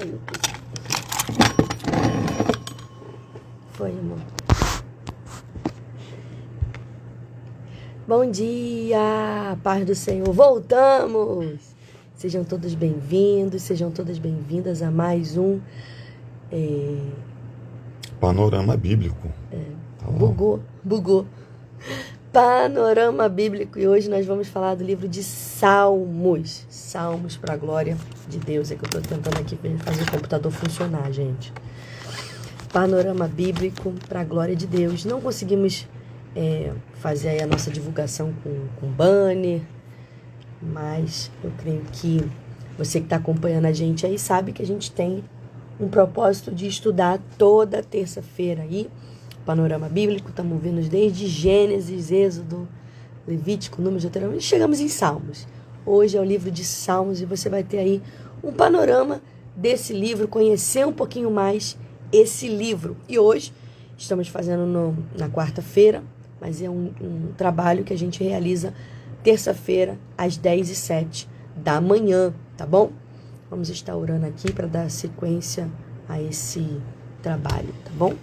Caiu. Foi, amor. Bom dia, paz do Senhor. Voltamos! Sejam todos bem-vindos, sejam todas bem-vindas a mais um... Panorama Bíblico. Bugou. Panorama Bíblico. E hoje nós vamos falar do livro de Salmos. Salmos para a glória de Deus. É que eu estou tentando aqui fazer o computador funcionar, gente. Panorama Bíblico para a glória de Deus. Não conseguimos fazer aí a nossa divulgação com banner, mas eu creio que você que está acompanhando a gente aí sabe que a gente tem um propósito de estudar toda terça-feira aí. Panorama Bíblico, estamos vendo desde Gênesis, Êxodo, Levítico, Números, Deuteronômio, e chegamos em Salmos. Hoje é o livro de Salmos e você vai ter aí um panorama desse livro, conhecer um pouquinho mais esse livro. E hoje estamos fazendo na quarta-feira, mas é um trabalho que a gente realiza terça-feira às 10h07 da manhã, tá bom? Vamos estar orando aqui para dar sequência a esse trabalho, tá bom?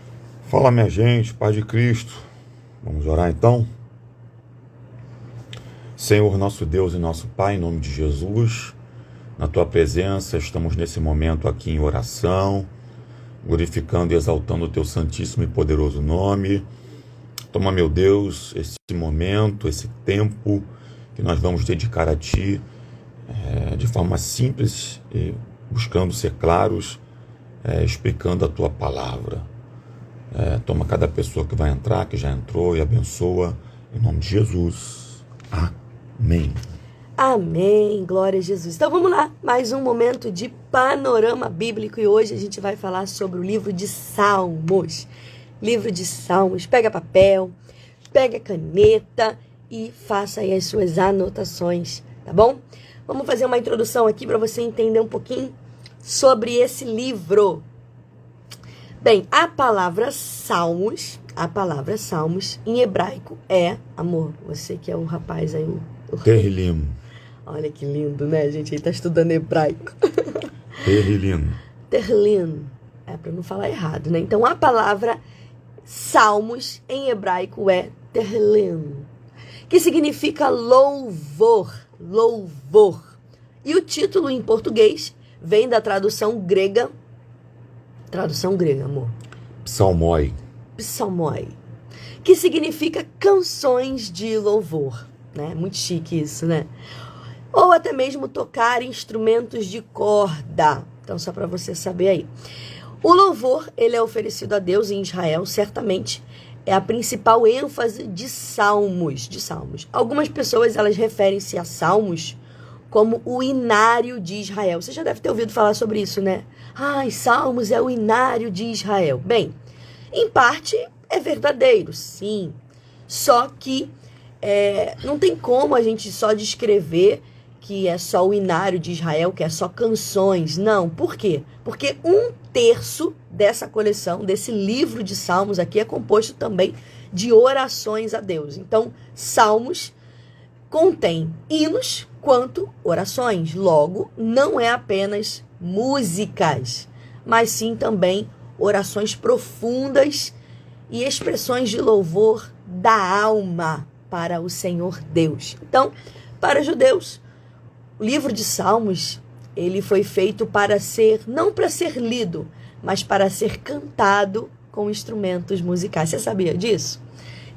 Fala, minha gente, paz de Cristo. Vamos orar então? Senhor, nosso Deus e nosso Pai, em nome de Jesus, na Tua presença, estamos nesse momento aqui em oração, glorificando e exaltando o Teu santíssimo e poderoso nome. Toma, meu Deus, esse momento, esse tempo que nós vamos dedicar a Ti, de forma simples e buscando ser claros, explicando a Tua palavra. Toma cada pessoa que vai entrar, que já entrou, e abençoa, em nome de Jesus. Amém. Amém, glória a Jesus. Então vamos lá, mais um momento de panorama bíblico, e hoje a gente vai falar sobre o livro de Salmos. Livro de Salmos, pega papel, pega caneta e faça aí as suas anotações, tá bom? Vamos fazer uma introdução aqui para você entender um pouquinho sobre esse livro. Bem, a palavra Salmos em hebraico amor, você que é o rapaz aí, o Terrilim. Olha que lindo, né, gente? Ele tá estudando hebraico. Terrilim. Terrilim. Para não falar errado, né? Então, a palavra Salmos em hebraico é Terrilim, que significa louvor. E o título em português vem da tradução grega, amor. Psalmoi, que significa canções de louvor, né? Muito chique isso, né? Ou até mesmo tocar instrumentos de corda. Então, só para você saber aí. O louvor, ele é oferecido a Deus em Israel, certamente é a principal ênfase de salmos. Algumas pessoas, elas referem-se a salmos como o inário de Israel. Você já deve ter ouvido falar sobre isso, né? Salmos é o inário de Israel. Bem, em parte é verdadeiro, sim. Só que não tem como a gente só descrever que é só o inário de Israel, que é só canções. Não, por quê? Porque 1/3 dessa coleção, desse livro de Salmos aqui, é composto também de orações a Deus. Então, Salmos contém hinos quanto orações. Logo, não é apenas músicas, mas sim também orações profundas e expressões de louvor da alma para o Senhor Deus. Então, para os judeus, o livro de Salmos, ele foi feito para ser, não para ser lido, mas para ser cantado com instrumentos musicais. Você sabia disso?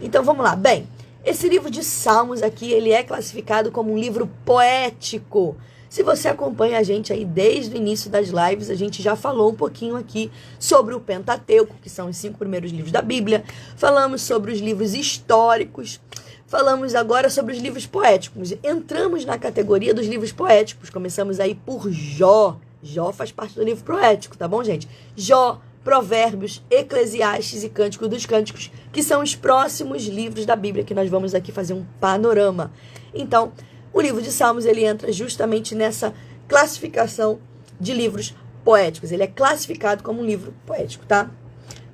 Então, vamos lá. Bem, esse livro de Salmos aqui, ele é classificado como um livro poético. Se você acompanha a gente aí desde o início das lives, a gente já falou um pouquinho aqui sobre o Pentateuco, que são os 5 primeiros livros da Bíblia. Falamos sobre os livros históricos. Falamos agora sobre os livros poéticos. Entramos na categoria dos livros poéticos. Começamos aí por Jó. Jó faz parte do livro poético, tá bom, gente? Jó, Provérbios, Eclesiastes e Cântico dos Cânticos, que são os próximos livros da Bíblia que nós vamos aqui fazer um panorama. Então, o livro de Salmos, ele entra justamente nessa classificação de livros poéticos. Ele é classificado como um livro poético, tá?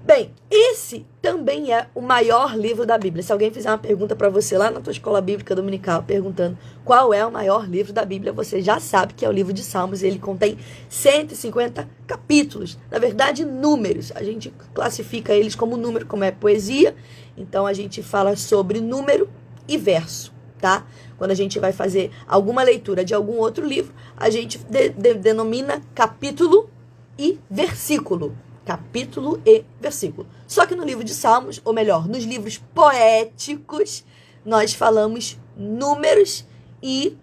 Bem, esse também é o maior livro da Bíblia. Se alguém fizer uma pergunta para você lá na tua escola bíblica dominical, perguntando qual é o maior livro da Bíblia, você já sabe que é o livro de Salmos. Ele contém 150 capítulos. Na verdade, números. A gente classifica eles como número, como é poesia. Então, a gente fala sobre número e verso, tá? Quando a gente vai fazer alguma leitura de algum outro livro, a gente denomina capítulo e versículo. Capítulo e versículo. Só que no livro de Salmos, ou melhor, nos livros poéticos, nós falamos números e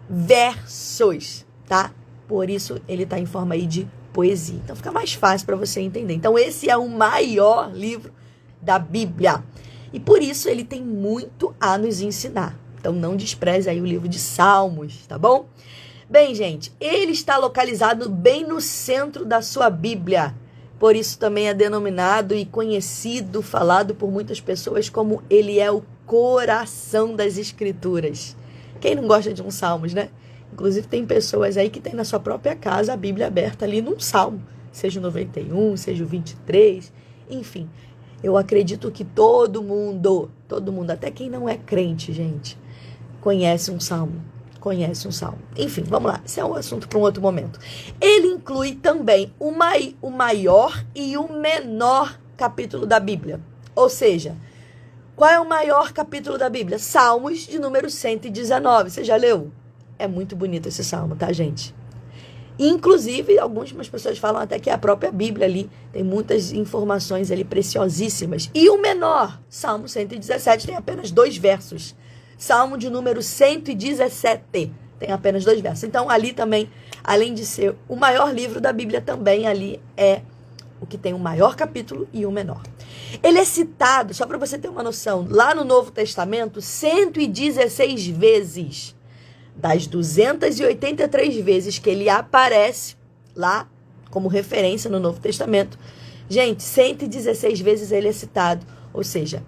versos, tá? Por isso ele está em forma aí de poesia. Então fica mais fácil para você entender. Então esse é o maior livro da Bíblia. E por isso ele tem muito a nos ensinar. Então não despreze aí o livro de Salmos, tá bom? Bem, gente, ele está localizado bem no centro da sua Bíblia. Por isso também é denominado e conhecido, falado por muitas pessoas como ele é o coração das Escrituras. Quem não gosta de um Salmos, né? Inclusive tem pessoas aí que tem na sua própria casa a Bíblia aberta ali num Salmo. Seja o 91, seja o 23, enfim. Eu acredito que todo mundo, até quem não é crente, gente, conhece um Salmo. Enfim, vamos lá. Esse é um assunto para um outro momento. Ele inclui também o maior e o menor capítulo da Bíblia. Ou seja, qual é o maior capítulo da Bíblia? Salmos de número 119. Você já leu? É muito bonito esse salmo, tá, gente? Inclusive, algumas pessoas falam até que é a própria Bíblia ali. Tem muitas informações ali preciosíssimas. E o menor, Salmo 117, tem apenas 2 versos. Salmo de número 117 tem apenas 2 versos. Então, ali também, além de ser o maior livro da Bíblia, também ali é o que tem o maior capítulo e o menor. Ele é citado, só para você ter uma noção, lá no Novo Testamento, 116 vezes. Das 283 vezes que ele aparece lá como referência no Novo Testamento, gente, 116 vezes ele é citado. Ou seja,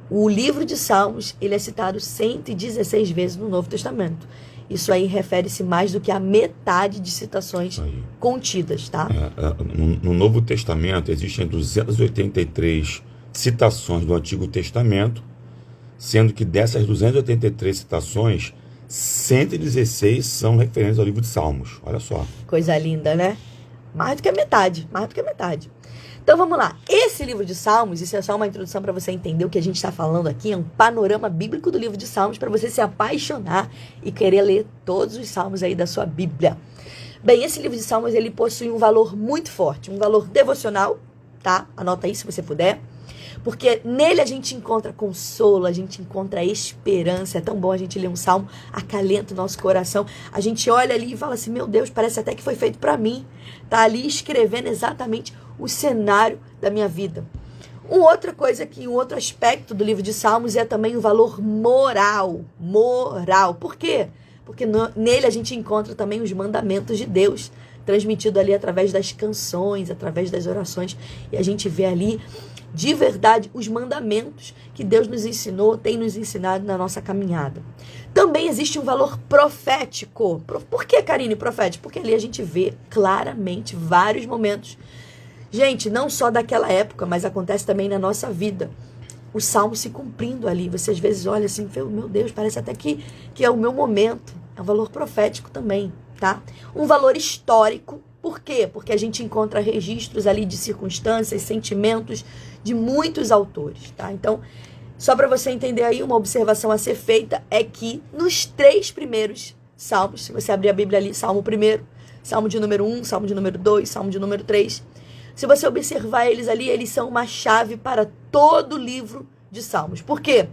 o livro de Salmos, ele é citado 116 vezes no Novo Testamento. Isso aí refere-se mais do que a metade de citações contidas, tá? No Novo Testamento existem 283 citações do Antigo Testamento, sendo que dessas 283 citações, 116 são referentes ao livro de Salmos. Olha só. Coisa linda, né? Mais do que a metade. Então vamos lá. Esse livro de Salmos, isso é só uma introdução para você entender o que a gente está falando aqui. É um panorama bíblico do livro de Salmos para você se apaixonar e querer ler todos os salmos aí da sua Bíblia. Bem, esse livro de Salmos, ele possui um valor muito forte, um valor devocional, tá? Anota aí se você puder. Porque nele a gente encontra consolo, a gente encontra esperança. É tão bom a gente ler um salmo, acalenta o nosso coração. A gente olha ali e fala assim, meu Deus, parece até que foi feito para mim. Tá ali escrevendo exatamente o cenário da minha vida. Um outro aspecto do livro de Salmos é também o valor moral. Por quê? Porque nele a gente encontra também os mandamentos de Deus, transmitido ali através das canções, através das orações. E a gente vê ali de verdade os mandamentos que Deus nos ensinou, tem nos ensinado na nossa caminhada. Também existe um valor profético. Por que, Karine, profético? Porque ali a gente vê claramente vários momentos. Gente, não só daquela época, mas acontece também na nossa vida. O salmo se cumprindo ali. Você às vezes olha assim, meu Deus, parece até que é o meu momento. É um valor profético também, tá? Um valor histórico. Por quê? Porque a gente encontra registros ali de circunstâncias, sentimentos de muitos autores, tá? Então, só para você entender aí, uma observação a ser feita é que nos 3 primeiros salmos, se você abrir a Bíblia ali, Salmo 1, Salmo de número 1, Salmo de número 2, Salmo de número 3, se você observar eles ali, eles são uma chave para todo o livro de Salmos. Por quê?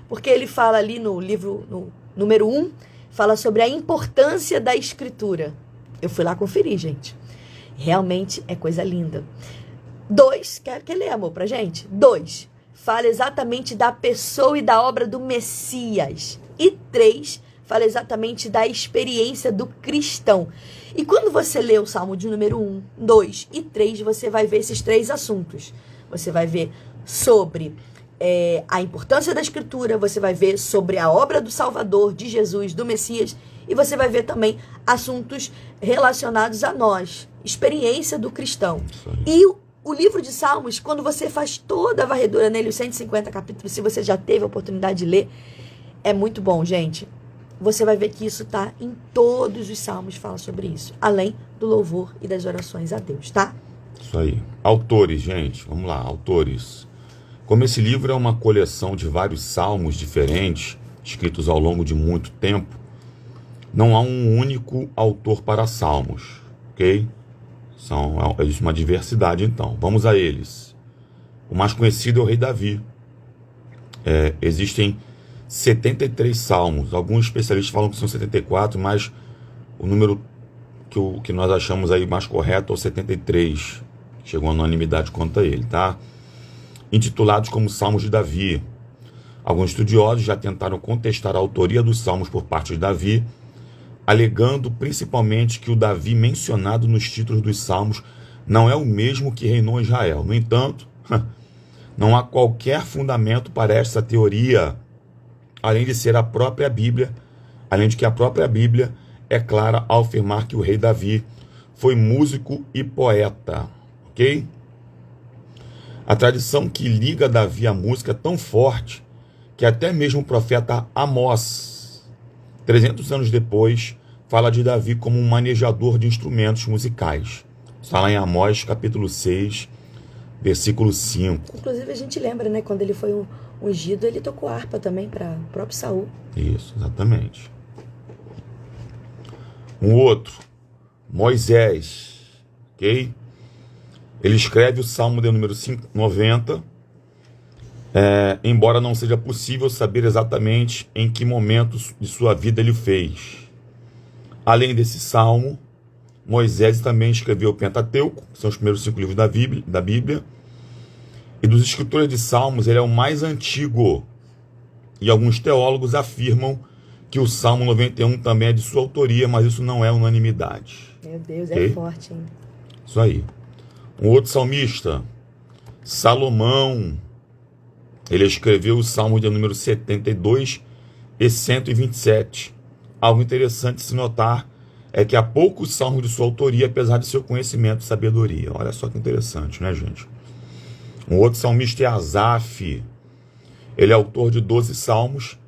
Porque ele fala ali no livro, no número 1, fala sobre a importância da Escritura. Eu fui lá conferir, gente. Realmente é coisa linda. 2, quer ler, amor, pra gente? 2, fala exatamente da pessoa e da obra do Messias. E 3, fala exatamente da experiência do cristão. E quando você lê o Salmo de número 1, 2 e 3, você vai ver esses 3 assuntos. Você vai ver sobre a importância da Escritura, você vai ver sobre a obra do Salvador, de Jesus, do Messias, e você vai ver também assuntos relacionados a nós, experiência do cristão. E o livro de Salmos, quando você faz toda a varredura nele, os 150 capítulos, se você já teve a oportunidade de ler, é muito bom, gente. Você vai ver que isso tá em todos os salmos, fala sobre isso. Além do louvor e das orações a Deus, tá? Isso aí. Autores, gente. Vamos lá, autores. Como esse livro é uma coleção de vários salmos diferentes, escritos ao longo de muito tempo, não há um único autor para salmos, ok? Existe uma diversidade, então. Vamos a eles. O mais conhecido é o rei Davi. Existem 73 salmos. Alguns especialistas falam que são 74, mas o número que nós achamos aí mais correto é o 73. Chegou a unanimidade quanto a ele, tá? Intitulados como Salmos de Davi. Alguns estudiosos já tentaram contestar a autoria dos salmos por parte de Davi, alegando principalmente que o Davi mencionado nos títulos dos salmos não é o mesmo que reinou em Israel. No entanto, não há qualquer fundamento para essa teoria, além de ser a própria Bíblia, além de que a própria Bíblia é clara ao afirmar que o rei Davi foi músico e poeta, ok? A tradição que liga Davi à música é tão forte que até mesmo o profeta Amós, 300 anos depois, fala de Davi como um manejador de instrumentos musicais. Está lá em Amós, capítulo 6, versículo 5. Inclusive a gente lembra, né, quando ele foi ungido, ele tocou harpa também para o próprio Saul. Isso, exatamente. Um outro, Moisés, ok? Ele escreve o Salmo de número 90, embora não seja possível saber exatamente em que momento de sua vida ele o fez. Além desse Salmo, Moisés também escreveu o Pentateuco, que são os primeiros 5 livros da Bíblia. E dos escritores de Salmos, ele é o mais antigo. E alguns teólogos afirmam que o Salmo 91 também é de sua autoria, mas isso não é unanimidade. Meu Deus, okay? É forte, hein? Isso aí. Um outro salmista, Salomão, ele escreveu o Salmo de número 72 e 127. Algo interessante de se notar é que há poucos salmos de sua autoria, apesar de seu conhecimento e sabedoria. Olha só que interessante, né, gente? Um outro salmista é Asaf. Ele é autor de 12 salmos,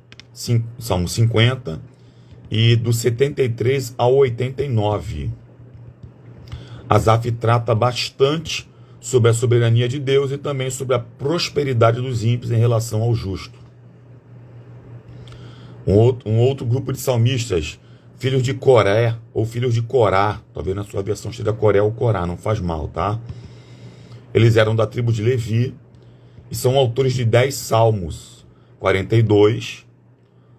Salmo 50, e do 73 ao 89. Asaf trata bastante sobre a soberania de Deus e também sobre a prosperidade dos ímpios em relação ao justo. Um outro grupo de salmistas, filhos de Coré ou filhos de Corá, talvez na sua versão esteja Coré ou Corá, não faz mal, tá? Eles eram da tribo de Levi e são autores de 10 salmos, 42,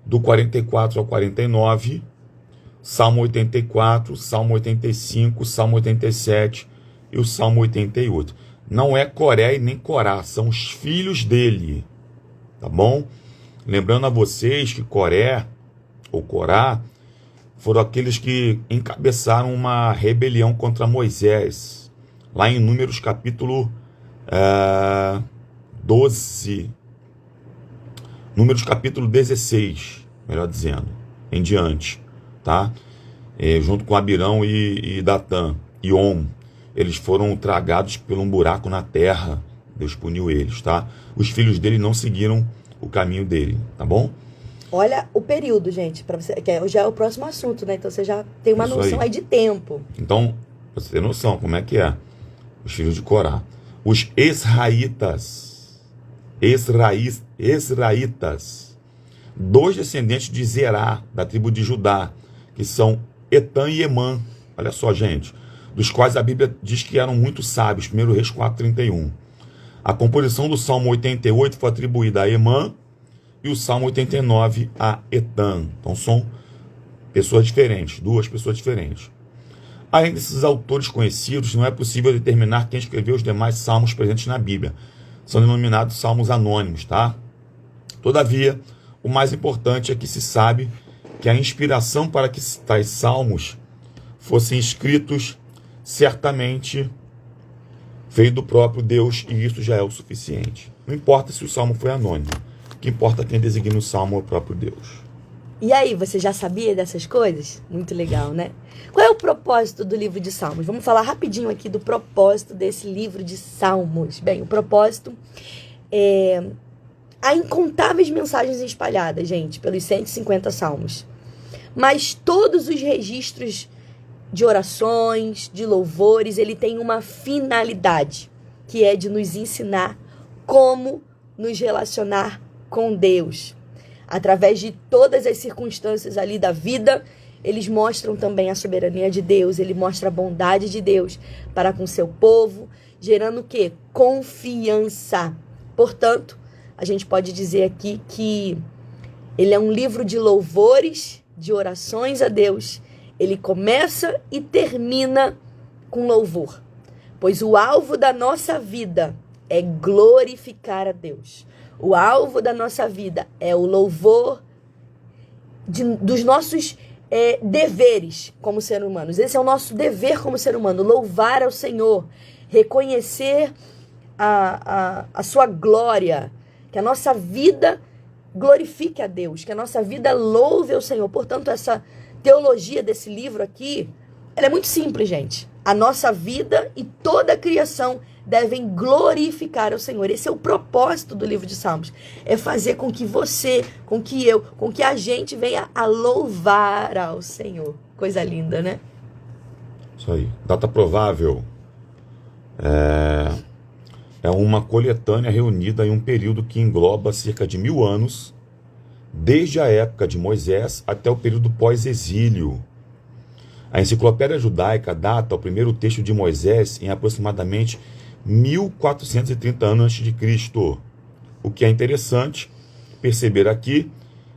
do 44 ao 49, Salmo 84, Salmo 85, Salmo 87 e o Salmo 88. Não é Coré e nem Corá, são os filhos dele, tá bom? Lembrando a vocês que Coré ou Corá foram aqueles que encabeçaram uma rebelião contra Moisés, lá em Números capítulo 12, Números capítulo 16, melhor dizendo, em diante, tá? Junto com Abirão e Datã e On, eles foram tragados por um buraco na terra, Deus puniu eles, tá? Os filhos dele não seguiram o caminho dele, tá bom? Olha o período, gente, para você, que já é o próximo assunto, né? Então você já tem uma noção aí de tempo. Então, você tem noção como é que é. Os filhos de Corá. Os Esraitas, dois descendentes de Zerá, da tribo de Judá, que são Etan e Emã. Olha só, gente, dos quais a Bíblia diz que eram muito sábios. 1 Reis 4:31. A composição do Salmo 88 foi atribuída a Emã e o Salmo 89 a Etan. Então são pessoas diferentes, duas pessoas diferentes. Além desses autores conhecidos, não é possível determinar quem escreveu os demais salmos presentes na Bíblia. São denominados salmos anônimos, tá? Todavia, o mais importante é que se sabe que a inspiração para que tais salmos fossem escritos certamente veio do próprio Deus, e isso já é o suficiente. Não importa se o salmo foi anônimo. O que importa é quem designa o salmo é o próprio Deus. E aí, você já sabia dessas coisas? Muito legal, né? Qual é o propósito do livro de Salmos? Vamos falar rapidinho aqui do propósito desse livro de Salmos. Bem, o propósito é... Há incontáveis mensagens espalhadas, gente, pelos 150 salmos. Mas todos os registros de orações, de louvores, ele tem uma finalidade, que é de nos ensinar como nos relacionar com Deus. Através de todas as circunstâncias ali da vida, eles mostram também a soberania de Deus, ele mostra a bondade de Deus para com seu povo, gerando o quê? Confiança. Portanto, a gente pode dizer aqui que ele é um livro de louvores, de orações a Deus. Ele começa e termina com louvor, pois o alvo da nossa vida é glorificar a Deus. O alvo da nossa vida é o louvor dos nossos deveres como ser humanos. Esse é o nosso dever como ser humano, louvar ao Senhor, reconhecer a sua glória, que a nossa vida glorifique a Deus, que a nossa vida louve ao Senhor. Portanto, essa teologia desse livro aqui, ela é muito simples, gente. A nossa vida e toda a criação devem glorificar ao Senhor. Esse é o propósito do livro de Salmos. É fazer com que você, com que eu, com que a gente venha a louvar ao Senhor. Coisa linda, né? Isso aí. Data provável. É uma coletânea reunida em um período que engloba cerca de 1000 anos, desde a época de Moisés até o período pós-exílio. A enciclopédia judaica data o primeiro texto de Moisés em aproximadamente 1430 anos a.C. O que é interessante perceber aqui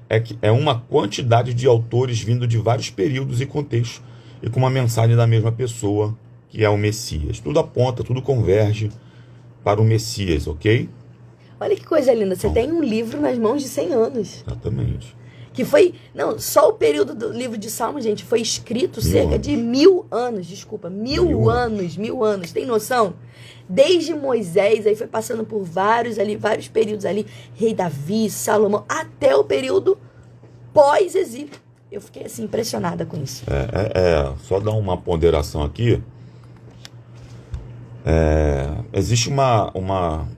é que é uma quantidade de autores vindo de vários períodos e contextos e com uma mensagem da mesma pessoa, que é o Messias. Tudo aponta, tudo converge para o Messias, ok? Olha que coisa linda, você tem um livro nas mãos de 100 anos. Exatamente. Que foi, não, só o período do livro de Salmos, gente, foi escrito cerca de 1000 anos, desculpa, 1000 anos, tem noção? Desde Moisés, aí foi passando por vários períodos ali, Rei Davi, Salomão, até o período pós-exílio. Eu fiquei assim, impressionada com isso. Só dar uma ponderação aqui. Existe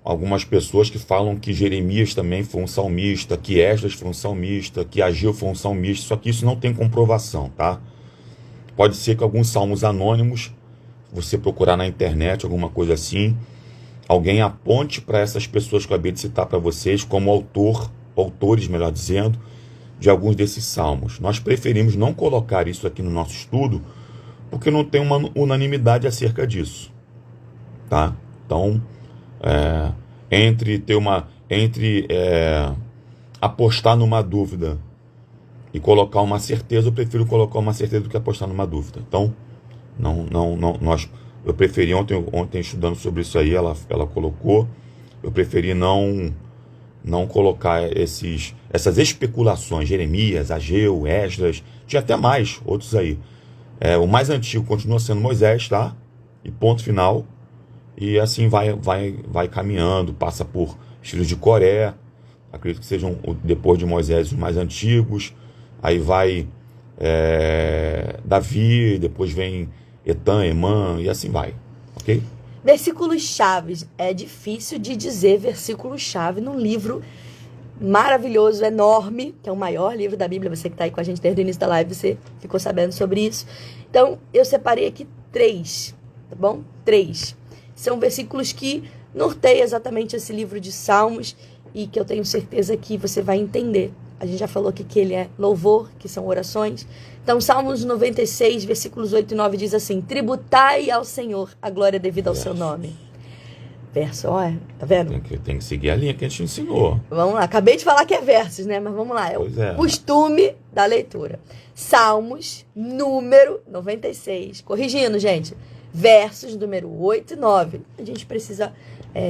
algumas pessoas que falam que Jeremias também foi um salmista, que Esdras foi um salmista, que Ageu foi um salmista, só que isso não tem comprovação, tá? Pode ser que alguns salmos anônimos, você procurar na internet, alguma coisa assim, alguém aponte para essas pessoas que eu acabei de citar para vocês como autores, melhor dizendo, de alguns desses salmos. Nós preferimos não colocar isso aqui no nosso estudo, porque não tem uma unanimidade acerca disso. Tá? Então, entre apostar numa dúvida e colocar uma certeza, eu prefiro colocar uma certeza do que apostar numa dúvida. Então, eu preferi ontem estudando sobre isso aí, ela colocou, eu preferi não colocar essas especulações, Jeremias, Ageu, Esdras, tinha até mais outros aí. O mais antigo continua sendo Moisés, tá? E ponto final. E assim vai caminhando, passa por filhos de Coré, acredito que sejam, depois de Moisés, os mais antigos. Aí vai Davi, depois vem Etã, Emã, e assim vai, ok? Versículos-chave. É difícil de dizer versículo-chave num livro maravilhoso, enorme, que é o maior livro da Bíblia. Você que está aí com a gente desde o início da live, você ficou sabendo sobre isso. Então, eu separei aqui 3, tá bom? 3. São versículos que norteiam exatamente esse livro de Salmos e que eu tenho certeza que você vai entender. A gente já falou aqui que ele é louvor, que são orações. Então, Salmos 96, versículos 8 e 9 diz assim: tributai ao Senhor a glória devida ao seu nome. Verso, olha, tá vendo? Tem que seguir a linha que a gente ensinou. Vamos lá, acabei de falar que é versos, né? Mas vamos lá, é o costume da leitura. Salmos, número 96. Corrigindo, gente. Versos número 8 e 9. A gente precisa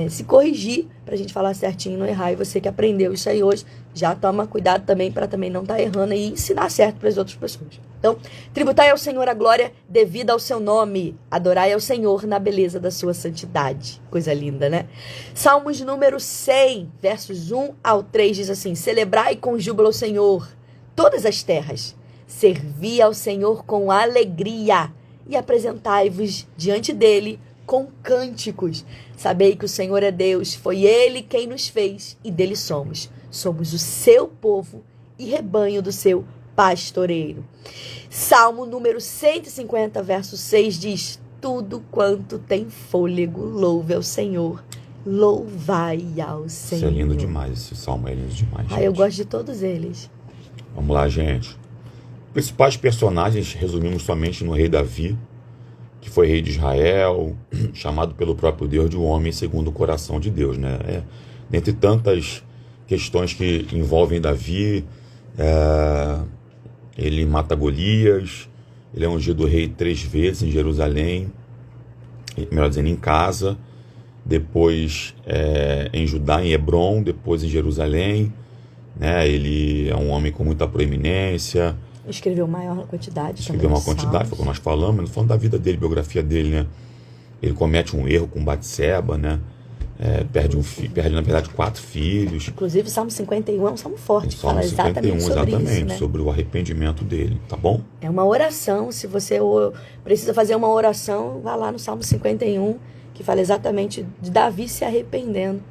se corrigir para a gente falar certinho, não errar. E você que aprendeu isso aí hoje, já toma cuidado também para também não estar errando e ensinar certo para as outras pessoas. Então, tributai ao Senhor a glória devida ao seu nome. Adorai ao Senhor na beleza da sua santidade. Coisa linda, né? Salmos número 100, versos 1 ao 3 diz assim: celebrai com júbilo ao Senhor, todas as terras. Servi ao Senhor com alegria e apresentai-vos diante dele com cânticos. Sabei que o Senhor é Deus, foi ele quem nos fez e dele somos. Somos o seu povo e rebanho do seu pastoreiro. Salmo número 150, verso 6 diz: tudo quanto tem fôlego, louve ao Senhor. Louvai ao Senhor. Isso é lindo demais, esse salmo é lindo demais. Eu gosto de todos eles. Vamos lá, gente. Principais personagens resumimos somente no rei Davi, que foi rei de Israel, chamado pelo próprio Deus de um homem segundo o coração de Deus, né? Dentre tantas questões que envolvem Davi, ele mata Golias, ele é ungido rei 3 vezes em Jerusalém, melhor dizendo, em casa, depois em Judá, em Hebron, depois em Jerusalém, né? Ele é um homem com muita proeminência. Escreveu maior quantidade. Escreveu uma quantidade, foi o que nós falamos, falando da vida dele, biografia dele, né? Ele comete um erro com Batseba, né? Perde, na verdade, 4 filhos. Inclusive, o Salmo 51 é um salmo forte, que fala 51, exatamente sobre isso, né? Sobre o arrependimento dele, tá bom? É uma oração, se você precisa fazer uma oração, vá lá no Salmo 51, que fala exatamente de Davi se arrependendo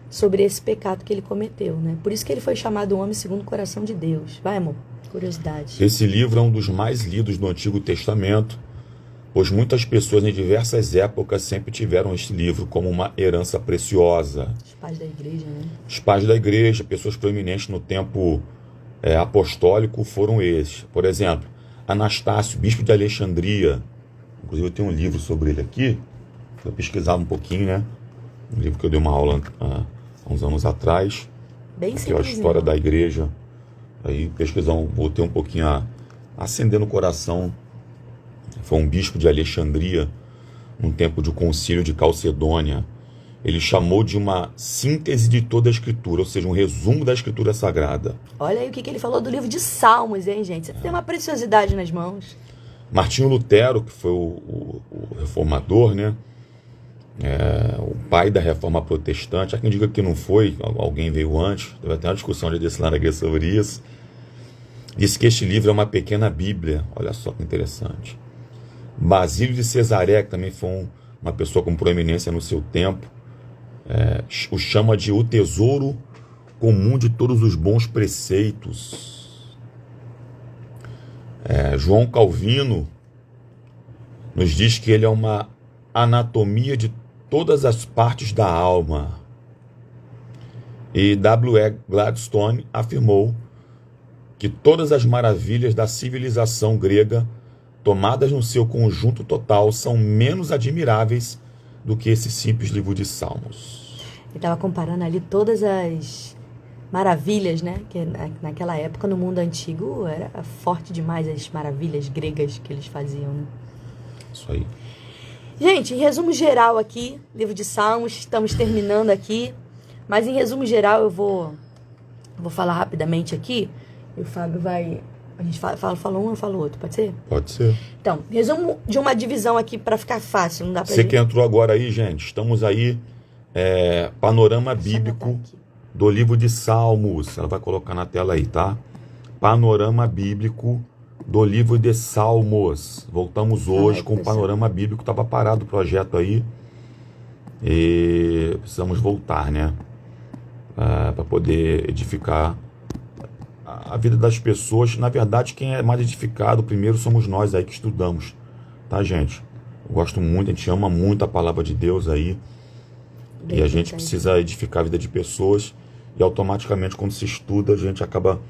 sobre esse pecado que ele cometeu, né? Por isso que ele foi chamado homem segundo o coração de Deus. Vai, amor, curiosidade. Esse livro é um dos mais lidos do Antigo Testamento, pois muitas pessoas em diversas épocas sempre tiveram este livro como uma herança preciosa. Os pais da igreja, né? Os pais da igreja, pessoas proeminentes no tempo apostólico foram esses. Por exemplo, Anastácio, bispo de Alexandria. Inclusive eu tenho um livro sobre ele aqui, eu pesquisava um pouquinho, né? Um livro que eu dei uma aula há uns anos atrás. Bem que é a história da igreja. Aí pesquisar, voltei um pouquinho a acender no coração. Foi um bispo de Alexandria, num tempo de concílio de Calcedônia. Ele chamou de uma síntese de toda a Escritura, ou seja, um resumo da Escritura Sagrada. Olha aí o que ele falou do livro de Salmos, hein, gente? Você tem uma preciosidade nas mãos. Martinho Lutero, que foi o reformador, né? O pai da reforma protestante. Há quem diga que não foi, alguém veio antes. Teve até uma discussão desse lá na igreja sobre isso. Disse que este livro é uma pequena Bíblia. Olha só que interessante. Basílio de Cesareia, que também foi uma pessoa com proeminência no seu tempo, o chama de o tesouro comum de todos os bons preceitos. João Calvino nos diz que ele é uma anatomia de todas as partes da alma. E W.E. Gladstone afirmou que todas as maravilhas da civilização grega, tomadas no seu conjunto total, são menos admiráveis do que esse simples livro de Salmos. Ele estava comparando ali todas as maravilhas, né? Que naquela época, no mundo antigo, era forte demais as maravilhas gregas que eles faziam, né? Isso aí. Gente, em resumo geral aqui, livro de Salmos, estamos terminando aqui, mas em resumo geral eu vou falar rapidamente aqui, e o Fábio vai... A gente fala um, eu falo outro, pode ser? Pode ser. Então, resumo de uma divisão aqui para ficar fácil, não dá pra Você que entrou agora aí, gente, estamos aí, panorama bíblico do livro de Salmos. Ela vai colocar na tela aí, tá? Panorama bíblico do livro de Salmos. Voltamos hoje com o panorama bíblico. Estava parado o projeto aí. E precisamos voltar, né? Para poder edificar a vida das pessoas. Na verdade, quem é mais edificado primeiro somos nós aí que estudamos, tá, gente? Eu gosto muito, a gente ama muito a palavra de Deus aí. E a gente precisa edificar a vida de pessoas. E automaticamente, quando se estuda, a gente acaba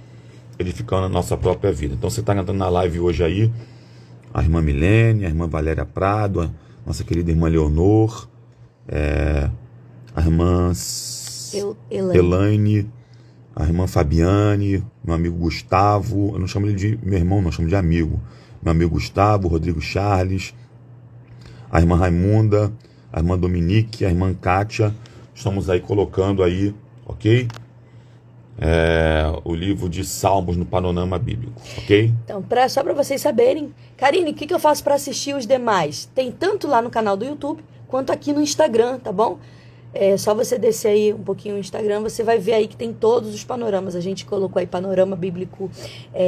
edificando a nossa própria vida. Então, você está entrando na live hoje aí, a irmã Milene, a irmã Valéria Prado, a nossa querida irmã Leonor, a irmã Elaine, a irmã Fabiane, meu amigo Gustavo, eu não chamo ele de meu irmão, não, chamo de amigo. Meu amigo Gustavo, Rodrigo Charles, a irmã Raimunda, a irmã Dominique, a irmã Kátia. Estamos aí colocando aí, ok? O livro de Salmos no panorama bíblico, ok? Então, só para vocês saberem, Karine, o que eu faço para assistir os demais? Tem tanto lá no canal do YouTube, quanto aqui no Instagram, tá bom? É só você descer aí um pouquinho o Instagram, você vai ver aí que tem todos os panoramas. A gente colocou aí panorama bíblico,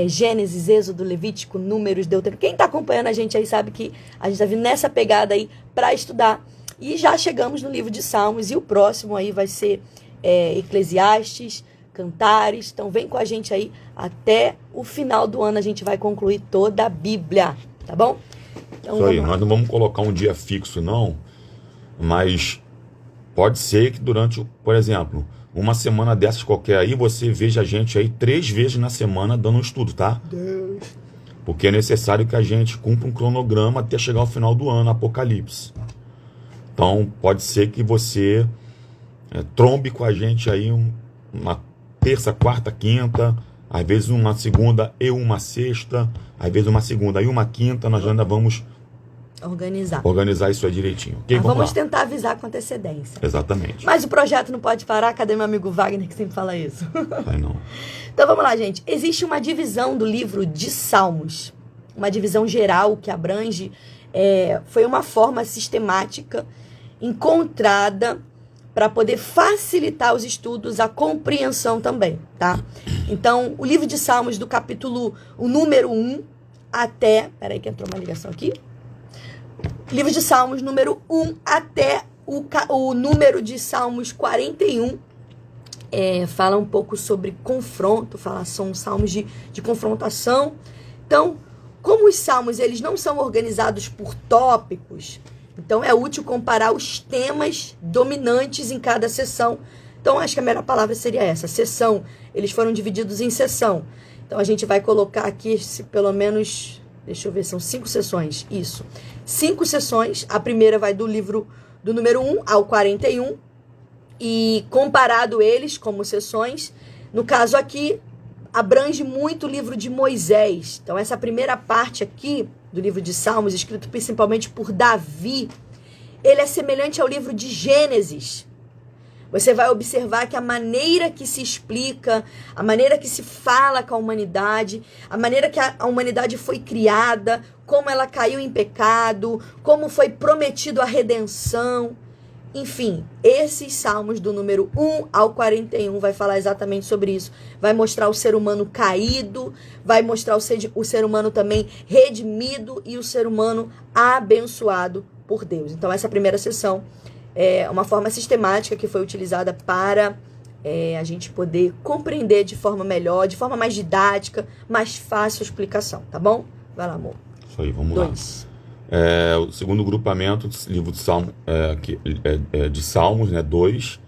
Gênesis, Êxodo, Levítico, Números, Deuteronômio. Quem está acompanhando a gente aí sabe que a gente está vindo nessa pegada aí para estudar. E já chegamos no livro de Salmos, e o próximo aí vai ser Eclesiastes, Cantares. Então vem com a gente aí, até o final do ano a gente vai concluir toda a Bíblia, tá bom? Então, isso aí, nós não vamos colocar um dia fixo não, mas pode ser que durante, por exemplo, uma semana dessas qualquer aí, você veja a gente aí 3 vezes na semana dando um estudo, tá? Deus. Porque é necessário que a gente cumpra um cronograma até chegar ao final do ano, Apocalipse. Então, pode ser que você trombe com a gente aí uma terça, quarta, quinta, às vezes uma segunda e uma sexta, às vezes uma segunda e uma quinta, nós ainda vamos organizar isso aí direitinho. Okay? Vamos tentar avisar com antecedência. Exatamente. Mas o projeto não pode parar. Cadê meu amigo Wagner que sempre fala isso? Vai não. Então vamos lá, gente. Existe uma divisão do livro de Salmos, uma divisão geral que abrange, foi uma forma sistemática encontrada para poder facilitar os estudos, a compreensão também, tá? Então, o livro de Salmos do capítulo, o número 1 até... Peraí que entrou uma ligação aqui. Livro de Salmos, número 1 até o número de Salmos 41, fala um pouco sobre confronto, são salmos de confrontação. Então, como os salmos eles não são organizados por tópicos, então é útil comparar os temas dominantes em cada sessão. Então, acho que a melhor palavra seria essa, sessão. Eles foram divididos em sessão. Então, a gente vai colocar aqui, pelo menos, deixa eu ver, são 5 sessões, isso. 5 sessões, a primeira vai do livro do número 1 ao 41, e comparado eles como sessões, no caso aqui, abrange muito o livro de Moisés. Então, essa primeira parte aqui do livro de Salmos, escrito principalmente por Davi, ele é semelhante ao livro de Gênesis. Você vai observar que a maneira que se explica, a maneira que se fala com a humanidade, a maneira que a humanidade foi criada, como ela caiu em pecado, como foi prometido a redenção. Enfim, esses salmos do número 1 ao 41 vai falar exatamente sobre isso. Vai mostrar o ser humano caído, vai mostrar o ser humano também redimido e o ser humano abençoado por Deus. Então, essa primeira sessão é uma forma sistemática que foi utilizada para a gente poder compreender de forma melhor, de forma mais didática, mais fácil a explicação, tá bom? Vai lá, amor. Isso aí, vamos 2. lá. O segundo grupamento do livro de, de Salmos, 2,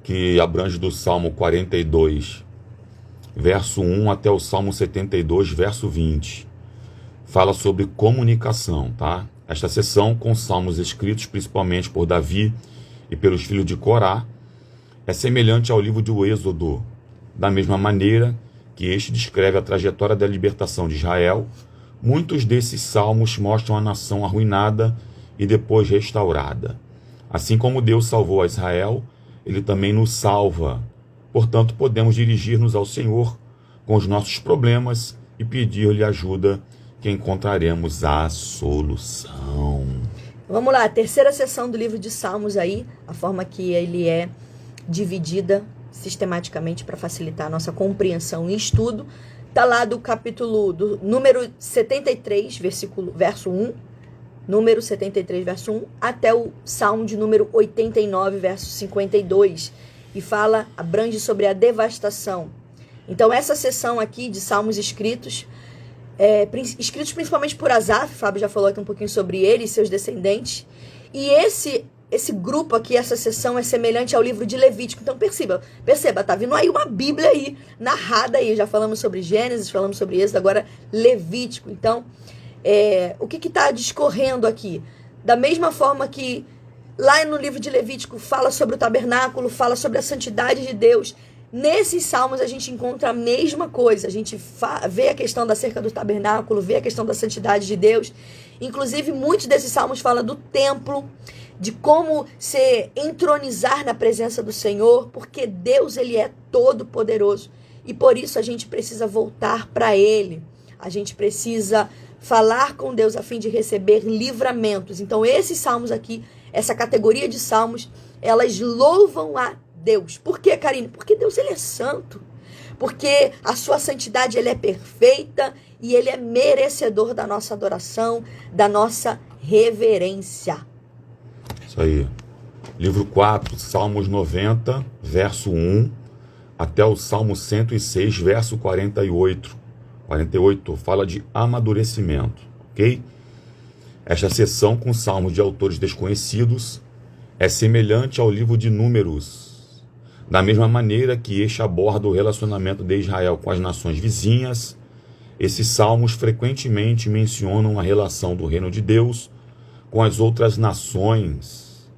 que abrange do Salmo 42, verso 1 até o Salmo 72, verso 20. Fala sobre comunicação, tá? Esta seção, com salmos escritos principalmente por Davi e pelos filhos de Corá, é semelhante ao livro de Êxodo, da mesma maneira que este descreve a trajetória da libertação de Israel. Muitos desses salmos mostram a nação arruinada e depois restaurada. Assim como Deus salvou a Israel, ele também nos salva. Portanto, podemos dirigir-nos ao Senhor com os nossos problemas e pedir-lhe ajuda, que encontraremos a solução. Vamos lá, a terceira sessão do livro de Salmos aí, a forma que ele é dividida sistematicamente para facilitar a nossa compreensão e estudo. Está lá do capítulo, do número 73, verso 1, número 73, verso 1, até o Salmo de número 89, verso 52, e abrange sobre a devastação. Então, essa sessão aqui de salmos escritos principalmente por Asaf, o Fábio já falou aqui um pouquinho sobre ele e seus descendentes, e esse grupo aqui, essa sessão é semelhante ao livro de Levítico. Então perceba, tá vindo aí uma Bíblia aí, narrada aí, já falamos sobre Gênesis, falamos sobre Êxodo, agora Levítico. Então, o que está discorrendo aqui? Da mesma forma que lá no livro de Levítico fala sobre o tabernáculo, fala sobre a santidade de Deus, nesses salmos a gente encontra a mesma coisa. A gente vê a questão acerca do tabernáculo, vê a questão da santidade de Deus. Inclusive, muitos desses salmos falam do templo, de como se entronizar na presença do Senhor, porque Deus ele é todo poderoso. E por isso a gente precisa voltar para Ele. A gente precisa falar com Deus a fim de receber livramentos. Então, esses salmos aqui, essa categoria de salmos, elas louvam a Deus. Por quê, Karine? Porque Deus, ele é santo. Porque a sua santidade, ele é perfeita e ele é merecedor da nossa adoração, da nossa reverência. Isso aí. Livro 4, Salmos 90, verso 1, até o Salmo 106, verso 48. 48 fala de amadurecimento, ok? Esta seção com salmos de autores desconhecidos é semelhante ao livro de Números, da mesma maneira que este aborda o relacionamento de Israel com as nações vizinhas. Esses salmos frequentemente mencionam a relação do reino de Deus com as outras nações.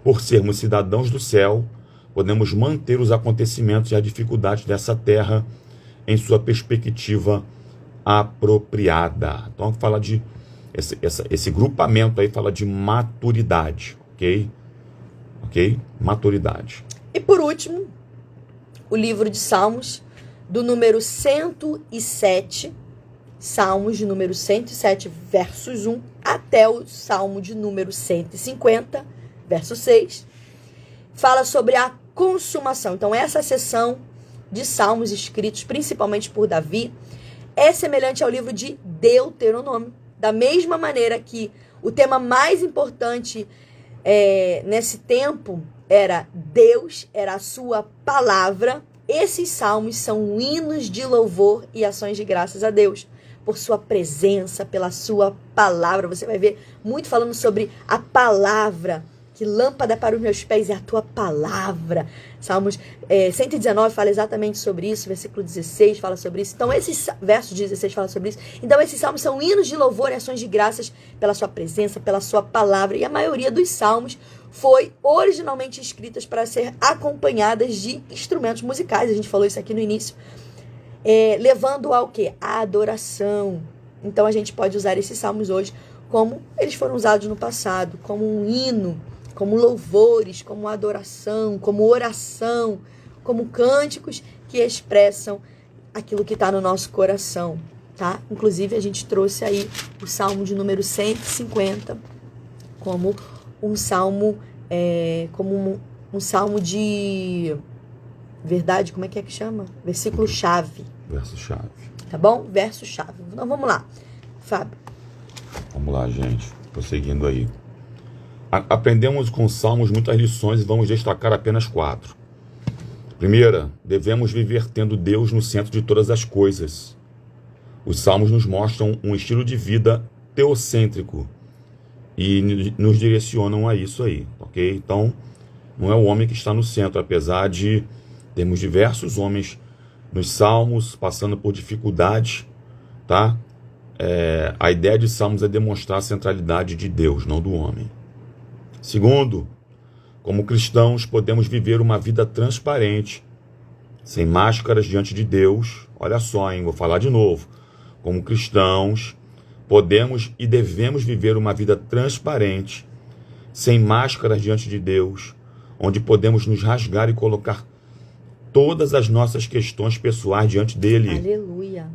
Por sermos cidadãos do céu, podemos manter os acontecimentos e as dificuldades dessa terra em sua perspectiva apropriada. Então, fala de esse grupamento aí fala de maturidade, ok? Ok? Maturidade. E por último, o livro de Salmos, do número 107, Salmos de número 107, versos 1, até o Salmo de número 150, verso 6, fala sobre a consumação. Então, essa seção de salmos escritos principalmente por Davi é semelhante ao livro de Deuteronômio. Da mesma maneira que o tema mais importante nesse tempo era Deus, era a sua palavra, esses salmos são hinos de louvor e ações de graças a Deus, por sua presença, pela sua palavra. Você vai ver muito falando sobre a palavra, que lâmpada para os meus pés é a tua palavra. Salmos 119 fala exatamente sobre isso, versículo 16 fala sobre isso. Então, verso 16 fala sobre isso. Então, esses salmos são hinos de louvor e ações de graças pela sua presença, pela sua palavra. E a maioria dos salmos foi originalmente escritas para ser acompanhadas de instrumentos musicais. A gente falou isso aqui no início. Levando ao quê? A adoração. Então, a gente pode usar esses salmos hoje como eles foram usados no passado, como um hino, como louvores, como adoração, como oração, como cânticos que expressam aquilo que está no nosso coração, tá? Inclusive, a gente trouxe aí o Salmo de número 150 como um salmo, um salmo de verdade, como é que chama? Versículo-chave. Verso-chave. Tá bom? Verso-chave. Então, vamos lá, Fábio. Vamos lá, gente. Prosseguindo aí. Aprendemos com os salmos muitas lições e vamos destacar apenas 4. Primeira, devemos viver tendo Deus no centro de todas as coisas. Os salmos nos mostram um estilo de vida teocêntrico e nos direcionam a isso aí, ok? Então, não é o homem que está no centro, apesar de termos diversos homens nos salmos passando por dificuldades, tá? A ideia de salmos é demonstrar a centralidade de Deus, não do homem. Segundo, como cristãos, podemos viver uma vida transparente, sem máscaras diante de Deus. Olha só, vou falar de novo. Como cristãos, podemos e devemos viver uma vida transparente, sem máscaras diante de Deus, onde podemos nos rasgar e colocar todas as nossas questões pessoais diante dele. Aleluia.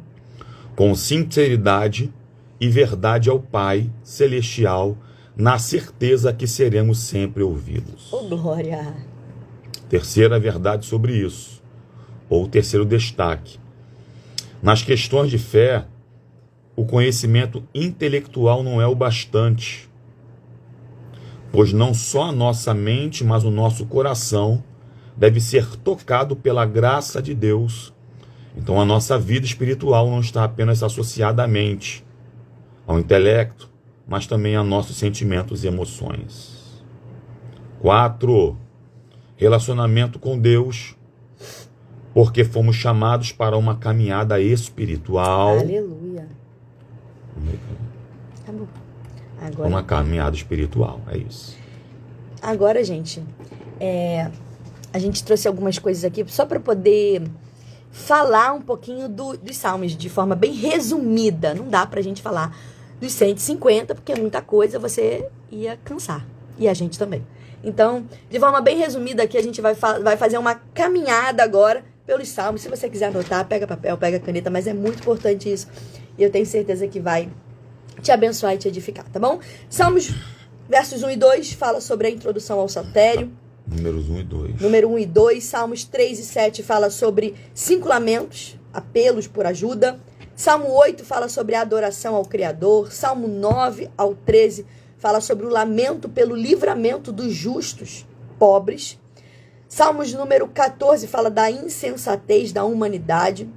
Com sinceridade e verdade ao Pai Celestial, na certeza que seremos sempre ouvidos. Oh, glória! Terceira verdade sobre isso, ou terceiro destaque. Nas questões de fé, o conhecimento intelectual não é o bastante, pois não só a nossa mente, mas o nosso coração deve ser tocado pela graça de Deus. Então a nossa vida espiritual não está apenas associada à mente, ao intelecto, mas também a nossos sentimentos e emoções. 4. Relacionamento com Deus, porque fomos chamados para uma caminhada espiritual. Aleluia. Tá bom. Agora, uma caminhada espiritual, é isso. Agora, gente, a gente trouxe algumas coisas aqui só para poder falar um pouquinho dos salmos de forma bem resumida. Não dá pra gente falar dos 150, porque muita coisa você ia cansar. E a gente também. Então, de forma bem resumida aqui, a gente vai fazer uma caminhada agora pelos salmos. Se você quiser anotar, pega papel, pega caneta, mas é muito importante isso. E eu tenho certeza que vai te abençoar e te edificar, tá bom? Salmos, versos 1 e 2, fala sobre a introdução ao saltério. Números 1 e 2. Número 1 e 2, Salmos 3 e 7 fala sobre 5 lamentos, apelos por ajuda. Salmo 8 fala sobre a adoração ao Criador. Salmo 9 ao 13 fala sobre o lamento pelo livramento dos justos, pobres. Salmos número 14 fala da insensatez da humanidade.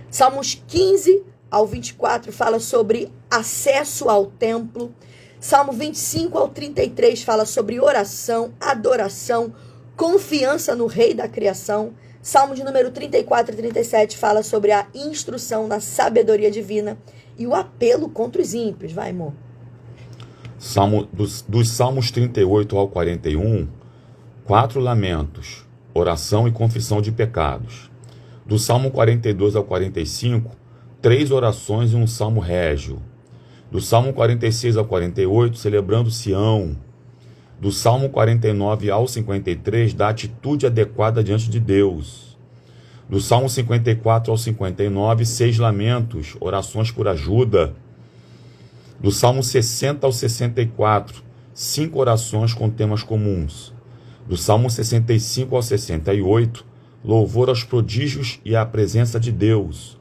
Salmos 15 ao 24 fala sobre acesso ao templo. Salmo 25 ao 33 fala sobre oração, adoração, confiança no Rei da criação. Salmo de número 34 e 37 fala sobre a instrução na sabedoria divina e o apelo contra os ímpios. Vai, amor. Dos Salmos 38 ao 41, 4 lamentos, oração e confissão de pecados. Do Salmo 42 ao 45, 3 orações e um salmo régio. Do Salmo 46 ao 48, celebrando Sião. Do Salmo 49 ao 53, da atitude adequada diante de Deus. Do Salmo 54 ao 59, 6 lamentos, orações por ajuda. Do Salmo 60 ao 64, 5 orações com temas comuns. Do Salmo 65 ao 68, louvor aos prodígios e à presença de Deus.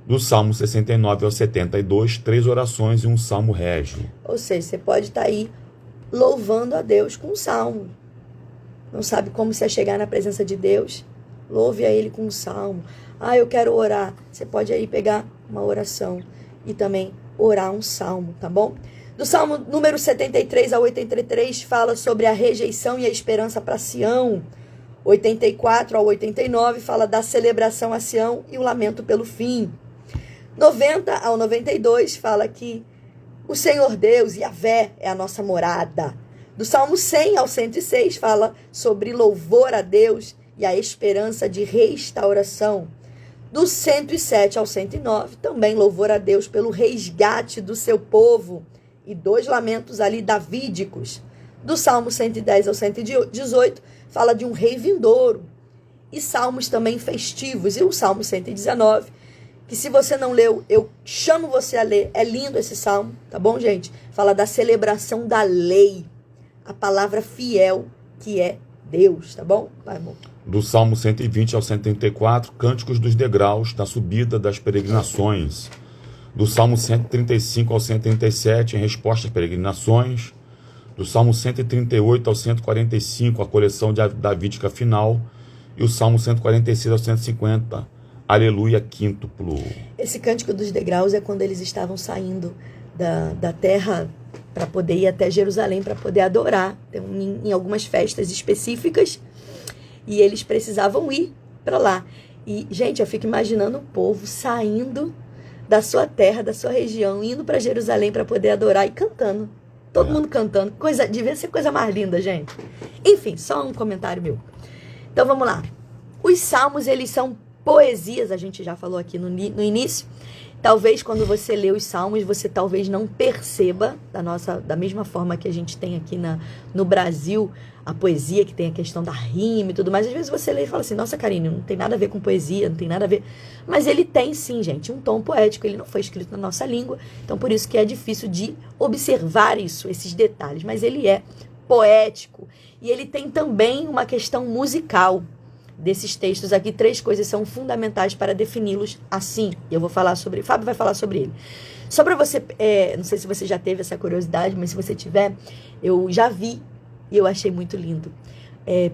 Do Salmo 69 ao 72, 3 orações e um salmo régio. Ou seja, você pode estar aí louvando a Deus com um salmo. Não sabe como você chegar na presença de Deus? Louve a Ele com um salmo. Eu quero orar. Você pode aí pegar uma oração e também orar um salmo, tá bom? Do Salmo número 73 ao 83 fala sobre a rejeição e a esperança para Sião. 84 ao 89 fala da celebração a Sião e o lamento pelo fim. 90 ao 92 fala que o Senhor Deus, Yahvé, é a nossa morada. Do Salmo 100 ao 106 fala sobre louvor a Deus e a esperança de restauração. Do 107 ao 109, também louvor a Deus pelo resgate do seu povo. E 2 lamentos ali davídicos. Do Salmo 110 ao 118, fala de um rei vindouro. E salmos também festivos. E o Salmo 119, que se você não leu, eu chamo você a ler. É lindo esse salmo, tá bom, gente? Fala da celebração da lei. A palavra fiel, que é Deus, tá bom? Vai, amor. Do Salmo 120 ao 134, cânticos dos degraus, da subida das peregrinações. Do Salmo 135 ao 137, em resposta às peregrinações. Do Salmo 138 ao 145, a coleção davídica final. E o Salmo 146 ao 150, aleluia, quíntuplo. Esse cântico dos degraus é quando eles estavam saindo da terra para poder ir até Jerusalém, para poder adorar. Em algumas festas específicas. E eles precisavam ir para lá. E, gente, eu fico imaginando o povo saindo da sua terra, da sua região, indo para Jerusalém para poder adorar e cantando. Todo mundo cantando. Devia ser coisa mais linda, gente. Enfim, só um comentário meu. Então, vamos lá. Os salmos, eles são poesias, a gente já falou aqui no início. Talvez quando você lê os salmos, você talvez não perceba, da mesma forma que a gente tem aqui no Brasil, a poesia, que tem a questão da rima e tudo mais. Às vezes você lê e fala assim, nossa, Karine, não tem nada a ver com poesia, não tem nada a ver. Mas ele tem sim, gente, um tom poético, ele não foi escrito na nossa língua, então por isso que é difícil de observar esses detalhes. Mas ele é poético e ele tem também uma questão musical. Desses textos aqui, 3 coisas são fundamentais para defini-los assim. E eu vou falar sobre... Fábio vai falar sobre ele. Só para você... não sei se você já teve essa curiosidade, mas se você tiver, eu já vi e eu achei muito lindo.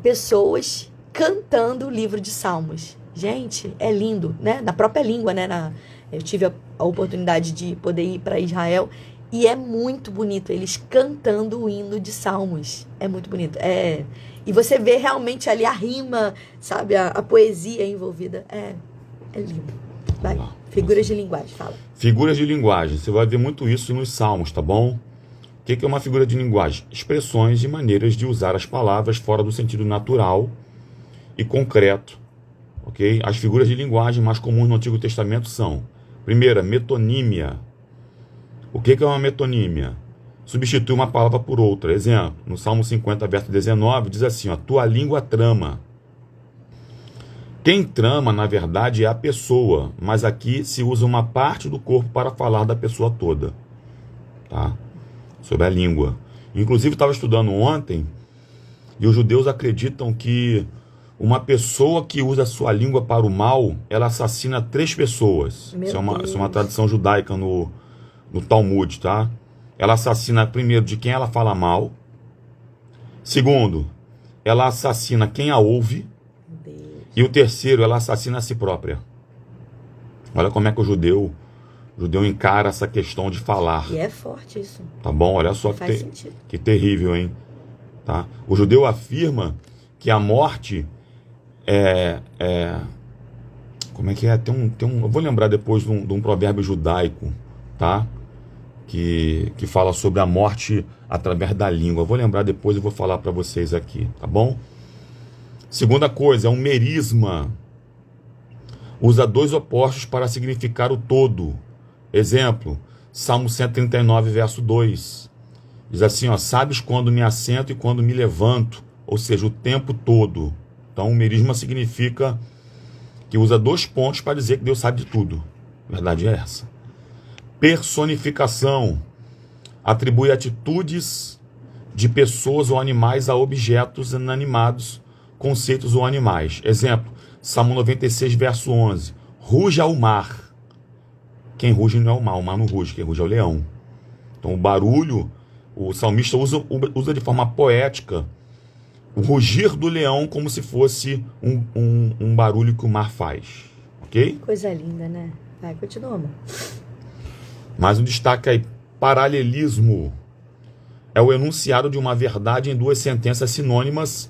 Pessoas cantando o livro de Salmos. Gente, é lindo, né? Na própria língua, né? Eu tive a oportunidade de poder ir para Israel e é muito bonito. Eles cantando o hino de Salmos. É muito bonito. E você vê realmente ali a rima, sabe? A poesia envolvida. É lindo. Vai. Figuras de linguagem, fala. Figuras de linguagem. Você vai ver muito isso nos salmos, tá bom? O que é uma figura de linguagem? Expressões e maneiras de usar as palavras fora do sentido natural e concreto. Ok? As figuras de linguagem mais comuns no Antigo Testamento são: primeira, metonímia. O que é uma metonímia? Substitui uma palavra por outra. Exemplo, no Salmo 50, verso 19, diz assim, ó, tua língua trama. Quem trama, na verdade, é a pessoa, mas aqui se usa uma parte do corpo para falar da pessoa toda. Tá? Sobre a língua. Inclusive, estava estudando ontem E os judeus acreditam que uma pessoa que usa a sua língua para o mal, ela assassina 3 pessoas. Isso é uma tradição judaica no Talmud, tá? Ela assassina, primeiro, de quem ela fala mal. Segundo, ela assassina quem a ouve. E o terceiro, ela assassina a si própria. Olha como é que o judeu encara essa questão de falar. E é forte isso. Tá bom? Olha só que terrível, hein? Tá? O judeu afirma que a morte como é que é? Eu vou lembrar depois de um provérbio judaico, tá? Que fala sobre a morte através da língua. Eu vou lembrar depois e vou falar para vocês aqui, tá bom? Segunda coisa, é um merisma. Usa 2 opostos para significar o todo. Exemplo, Salmo 139, verso 2. Diz assim, ó, sabes quando me assento e quando me levanto, ou seja, o tempo todo. Então, o merisma significa que usa 2 pontos para dizer que Deus sabe de tudo. A verdade é essa. Personificação. Atribui atitudes de pessoas ou animais a objetos inanimados, conceitos ou animais. Exemplo, Salmo 96, verso 11. Ruja o mar. Quem ruge não é o mar não ruge, quem ruge é o leão. Então, o barulho, o salmista usa de forma poética o rugir do leão como se fosse um barulho que o mar faz. Ok? Coisa linda, né? Vai, continua, amor. Mais um destaque aí. Paralelismo. É o enunciado de uma verdade em 2 sentenças sinônimas,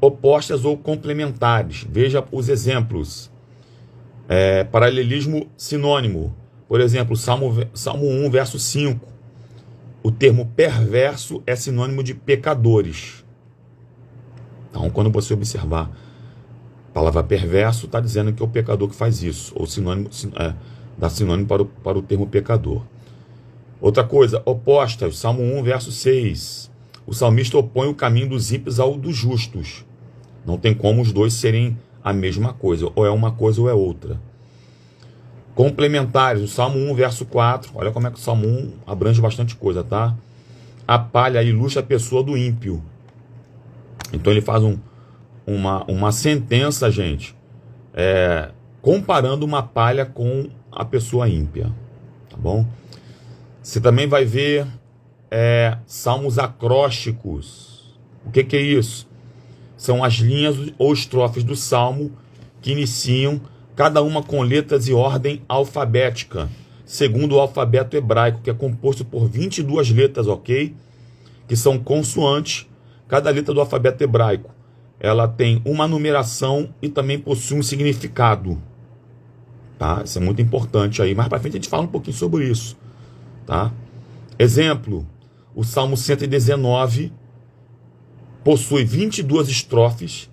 opostas ou complementares. Veja os exemplos. Paralelismo sinônimo. Por exemplo, Salmo 1, verso 5. O termo perverso é sinônimo de pecadores. Então, quando você observar a palavra perverso, está dizendo que é o pecador que faz isso. Ou dá sinônimo para o termo pecador. Outra coisa, opostas. Salmo 1, verso 6. O salmista opõe o caminho dos ímpios ao dos justos. Não tem como os dois serem a mesma coisa. Ou é uma coisa ou é outra. Complementares. O Salmo 1, verso 4. Olha como é que o Salmo 1 abrange bastante coisa, tá? A palha ilustra a pessoa do ímpio. Então ele faz uma sentença, gente, comparando uma palha com a pessoa ímpia. Tá bom? Você também vai ver salmos acrósticos. O que é isso? São as linhas ou estrofes do salmo que iniciam cada uma com letras e ordem alfabética, segundo o alfabeto hebraico, que é composto por 22 letras, ok? Que são consoantes. Cada letra do alfabeto hebraico, ela tem uma numeração e também possui um significado. Tá? Isso é muito importante aí. Mais para frente a gente fala um pouquinho sobre isso. Tá? Exemplo, o Salmo 119 possui 22 estrofes,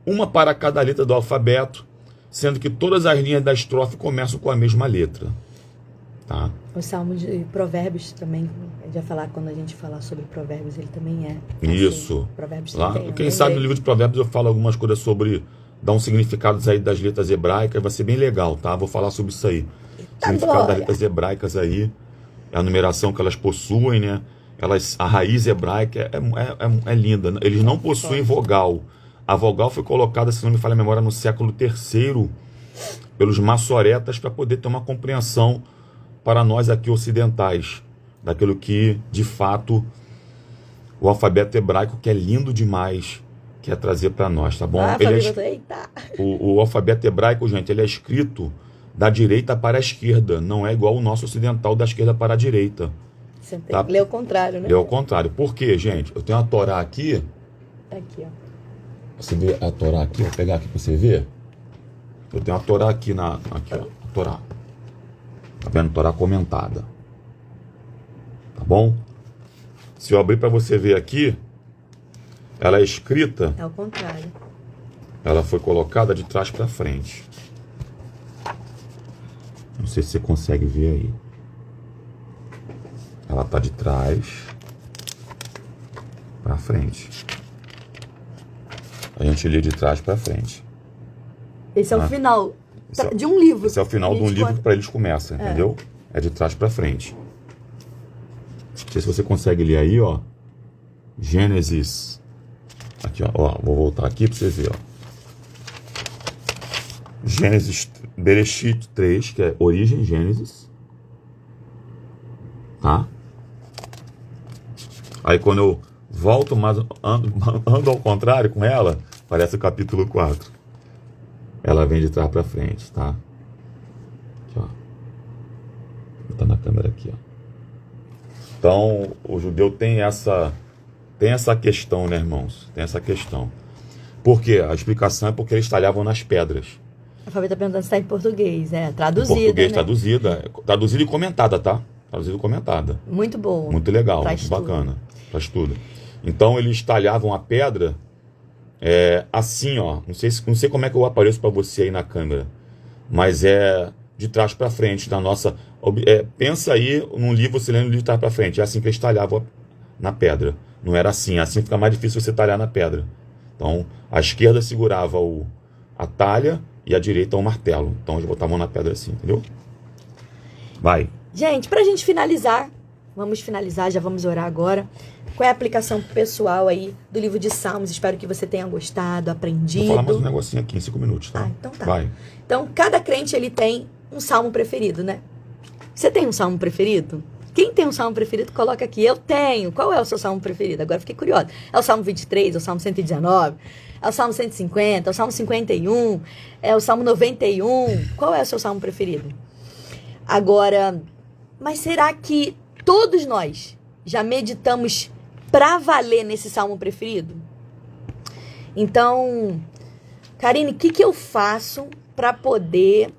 uma para cada letra do alfabeto, sendo que todas as linhas da estrofe começam com a mesma letra. Tá? O Salmo de Provérbios também, a gente vai falar quando a gente falar sobre Provérbios, ele também é. Isso. Assim, Provérbios lá, também, quem sabe no livro de Provérbios eu falo algumas coisas sobre, dar uns significados aí das letras hebraicas, vai ser bem legal, tá? Vou falar sobre isso aí. Tá, significado das letras hebraicas aí, a numeração que elas possuem, né? A raiz hebraica é linda. Eles não possuem vogal. A vogal foi colocada, se não me falha a memória, no século III pelos maçoretas para poder ter uma compreensão para nós aqui ocidentais, daquilo que, de fato, o alfabeto hebraico, que é lindo demais, quer trazer para nós, tá bom? O alfabeto hebraico, gente, ele é escrito da direita para a esquerda, não é igual o nosso ocidental da esquerda para a direita. Você tem que ler o contrário, né? Ler o contrário. Por quê, gente? Eu tenho a Torá aqui. Aqui, ó. Você vê a Torá aqui? Vou pegar aqui para você ver. Eu tenho a Torá aqui, aqui ó, a Torá. Tá vendo? Torá comentada. Tá bom? Se eu abrir para você ver aqui, ela é escrita... É o contrário. Ela foi colocada de trás para frente. Não sei se você consegue ver aí. Ela tá de trás para frente. A gente lê de trás para frente. Esse é o final de um livro. Esse é o final de um livro que para eles começa, entendeu? É de trás para frente. Não sei se você consegue ler aí, ó. Gênesis. Aqui, ó, vou voltar aqui para vocês verem, ó. Gênesis, Bereshit 3, que é origem, Gênesis. Tá? Aí quando eu volto, mas ando ao contrário com ela, parece o capítulo 4. Ela vem de trás para frente, tá? Aqui, ó. Tá na câmera aqui, ó. Então, o judeu tem essa questão, né, irmãos? Tem essa questão. Por quê? A explicação é porque eles talhavam nas pedras. A Fábio tá perguntando se tá em português, traduzida, em português, né? Traduzida e comentada, tá? Traduzida e comentada. Muito bom. Muito legal, Traz muito tudo. bacana. Traz tudo. Então, eles talhavam a pedra assim, ó. Não sei como é que eu apareço para você aí na câmera, mas é de trás para frente, da nossa... pensa aí num livro, você lendo de trás para frente. É assim que eles talhavam na pedra. Não era assim. Assim fica mais difícil você talhar na pedra. Então, a esquerda segurava a talha e a direita o martelo. Então, eles botavam na pedra assim, entendeu? Vai. Gente, pra gente finalizar, vamos finalizar, já vamos orar agora. Qual é a aplicação pessoal aí do livro de Salmos? Espero que você tenha gostado, aprendido. Vou falar mais um negocinho aqui em 5 minutos, tá? Então tá. Vai. Então, cada crente, ele tem um salmo preferido, né? Você tem um salmo preferido? Quem tem um salmo preferido, coloca aqui. Eu tenho. Qual é o seu salmo preferido? Agora fiquei curiosa. É o salmo 23, é o salmo 119, é o salmo 150, é o salmo 51, é o salmo 91. Qual é o seu salmo preferido? Agora, mas será que todos nós já meditamos pra valer nesse salmo preferido? Então, Karine, o que eu faço para poder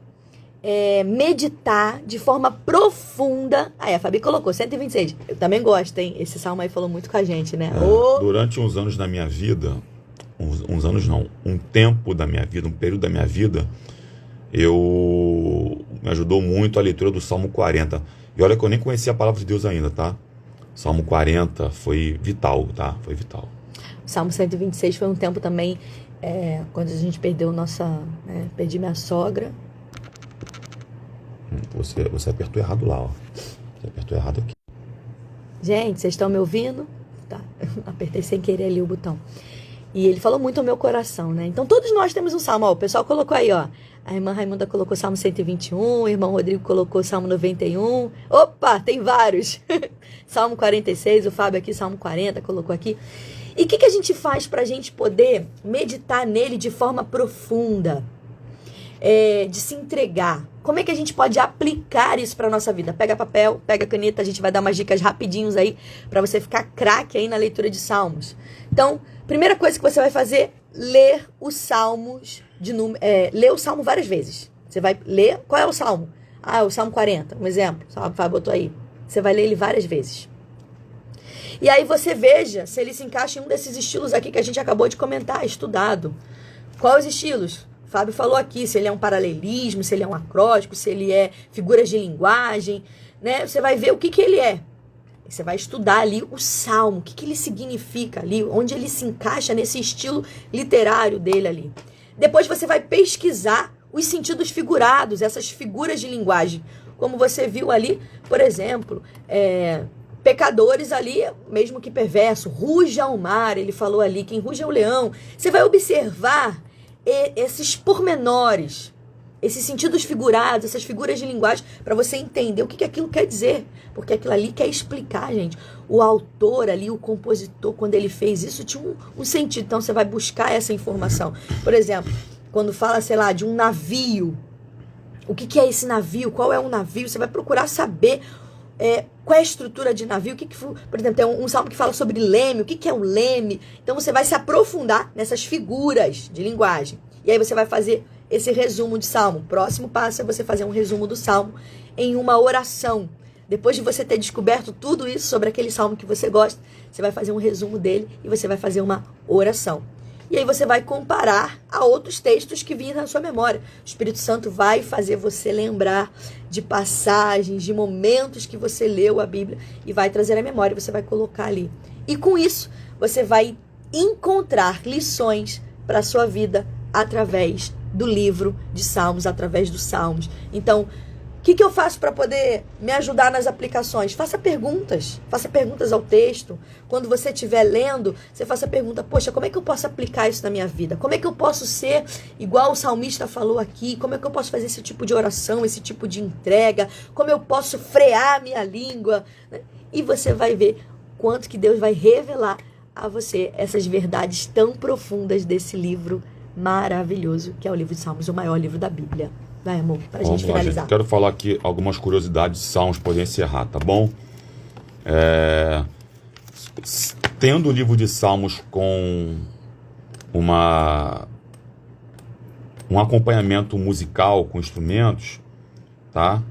meditar de forma profunda? Aí a Fabi colocou 126. Eu também gosto, hein? Esse salmo aí falou muito com a gente, né? Durante uns anos da minha vida, uns anos não, um tempo da minha vida, um período da minha vida, me ajudou muito a leitura do Salmo 40. E olha que eu nem conhecia a palavra de Deus ainda, tá? Salmo 40 foi vital, tá? Foi vital. O Salmo 126 foi um tempo também, quando a gente perdeu perdi minha sogra. Você apertou errado lá, ó. Você apertou errado aqui. Gente, vocês estão me ouvindo? Tá, apertei sem querer ali o botão. E ele falou muito ao meu coração, né? Então todos nós temos um salmo, ó. O pessoal colocou aí, ó. A irmã Raimunda colocou Salmo 121, o irmão Rodrigo colocou Salmo 91. Opa, tem vários. Salmo 46, o Fábio aqui, Salmo 40, colocou aqui. E o que a gente faz para a gente poder meditar nele de forma profunda? De se entregar. Como é que a gente pode aplicar isso para nossa vida? Pega papel, pega caneta, a gente vai dar umas dicas rapidinhos aí para você ficar craque aí na leitura de Salmos. Então, primeira coisa que você vai fazer, ler os Salmos ler o Salmo várias vezes. Você vai ler, qual é o Salmo? O Salmo 40, um exemplo, o Fábio botou aí. Você vai ler ele várias vezes. E aí você veja se ele se encaixa em um desses estilos aqui que a gente acabou de comentar, estudado. Quais os estilos? O Fábio falou aqui, se ele é um paralelismo, se ele é um acróstico, se ele é figuras de linguagem, né? Você vai ver o que ele é. Você vai estudar ali o Salmo, o que ele significa ali, onde ele se encaixa nesse estilo literário dele ali. Depois você vai pesquisar os sentidos figurados, essas figuras de linguagem. Como você viu ali, por exemplo, pecadores ali, mesmo que perverso, ruja o mar, ele falou ali, quem ruge é o leão. Você vai observar esses pormenores, esses sentidos figurados, essas figuras de linguagem, para você entender o que aquilo quer dizer. Porque aquilo ali quer explicar, gente. O autor ali, o compositor, quando ele fez isso, tinha um sentido. Então, você vai buscar essa informação. Por exemplo, quando fala, sei lá, de um navio. O que é esse navio? Qual é um navio? Você vai procurar saber qual é a estrutura de navio. Por exemplo, tem um salmo que fala sobre leme. O que é um leme? Então, você vai se aprofundar nessas figuras de linguagem. E aí, você vai fazer esse resumo de salmo. O próximo passo é você fazer um resumo do salmo em uma oração. Depois de você ter descoberto tudo isso sobre aquele salmo que você gosta, você vai fazer um resumo dele e você vai fazer uma oração. E aí você vai comparar a outros textos que vinham na sua memória. O Espírito Santo vai fazer você lembrar de passagens, de momentos que você leu a Bíblia e vai trazer a memória, você vai colocar ali. E com isso, você vai encontrar lições para a sua vida através do livro de Salmos, através dos Salmos. Então, o que eu faço para poder me ajudar nas aplicações? Faça perguntas ao texto. Quando você estiver lendo, você faça a pergunta, poxa, como é que eu posso aplicar isso na minha vida? Como é que eu posso ser igual o salmista falou aqui? Como é que eu posso fazer esse tipo de oração, esse tipo de entrega? Como eu posso frear a minha língua? E você vai ver quanto que Deus vai revelar a você essas verdades tão profundas desse livro maravilhoso, que é o livro de Salmos, o maior livro da Bíblia. Vai, amor, pra gente finalizar. Gente. Quero falar aqui algumas curiosidades de Salmos, poder encerrar, tá bom? Tendo o livro de Salmos com um acompanhamento musical com instrumentos, tá?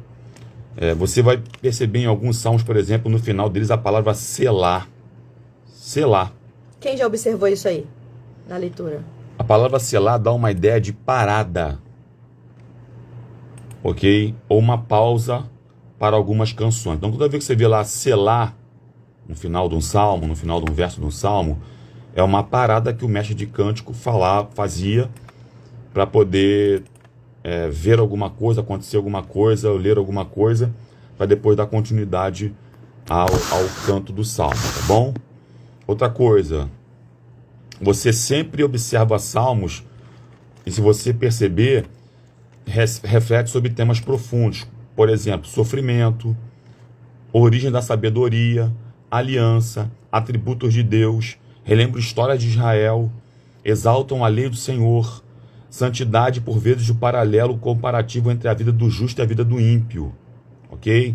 Você vai perceber em alguns salmos, por exemplo, no final deles a palavra selá. Selá. Quem já observou isso aí na leitura? A palavra selá dá uma ideia de parada, ok? Ou uma pausa para algumas canções. Então, toda vez que você vê lá selá no final de um salmo, no final de um verso de um salmo, é uma parada que o mestre de cântico fazia para poder ver alguma coisa, acontecer alguma coisa, ou ler alguma coisa, para depois dar continuidade ao canto do salmo, tá bom? Outra coisa, você sempre observa salmos, e se você perceber, reflete sobre temas profundos. Por exemplo, sofrimento, origem da sabedoria, aliança, atributos de Deus, relembra história de Israel, exaltam a lei do Senhor, santidade, por vezes, o paralelo comparativo entre a vida do justo e a vida do ímpio. Ok?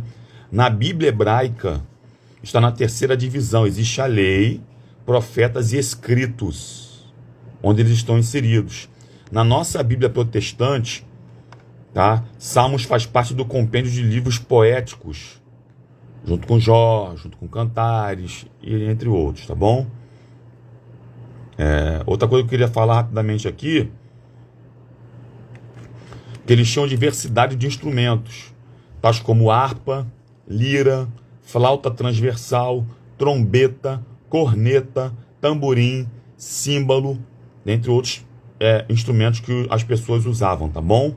Na Bíblia hebraica, está na terceira divisão. Existe a lei, profetas e escritos, onde eles estão inseridos. Na nossa Bíblia protestante, tá? Salmos faz parte do compêndio de livros poéticos, junto com Jó, junto com Cantares, e entre outros, tá bom? Outra coisa que eu queria falar rapidamente aqui, que eles tinham diversidade de instrumentos, tais como harpa, lira, flauta transversal, trombeta, corneta, tamborim, símbolo, dentre outros instrumentos que as pessoas usavam, tá bom?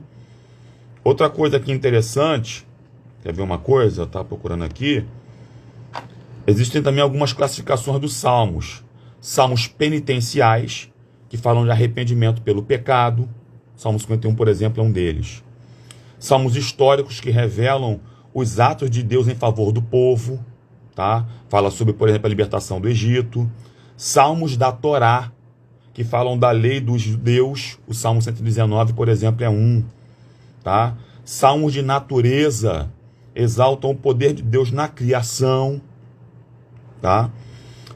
Outra coisa aqui interessante, quer ver uma coisa? Eu estava procurando aqui. Existem também algumas classificações dos salmos. Salmos penitenciais, que falam de arrependimento pelo pecado. Salmo 51, por exemplo, é um deles. Salmos históricos, que revelam os atos de Deus em favor do povo, tá? Fala sobre, por exemplo, a libertação do Egito. Salmos da Torá, que falam da lei dos judeus. O Salmo 119, por exemplo, é um. Tá? Salmos de natureza, exaltam o poder de Deus na criação. Tá?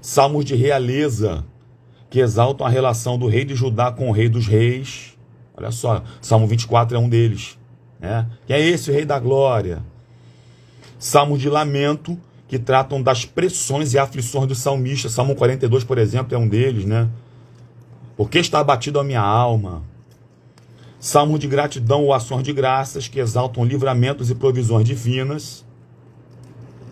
Salmos de realeza, que exaltam a relação do rei de Judá com o rei dos reis. Olha só, Salmo 24 é um deles. Né? Que é esse o rei da glória. Salmos de lamento, que tratam das pressões e aflições do salmista. Salmo 42, por exemplo, é um deles. Né? Porque está abatido a minha alma. Salmos de gratidão ou ações de graças, que exaltam livramentos e provisões divinas.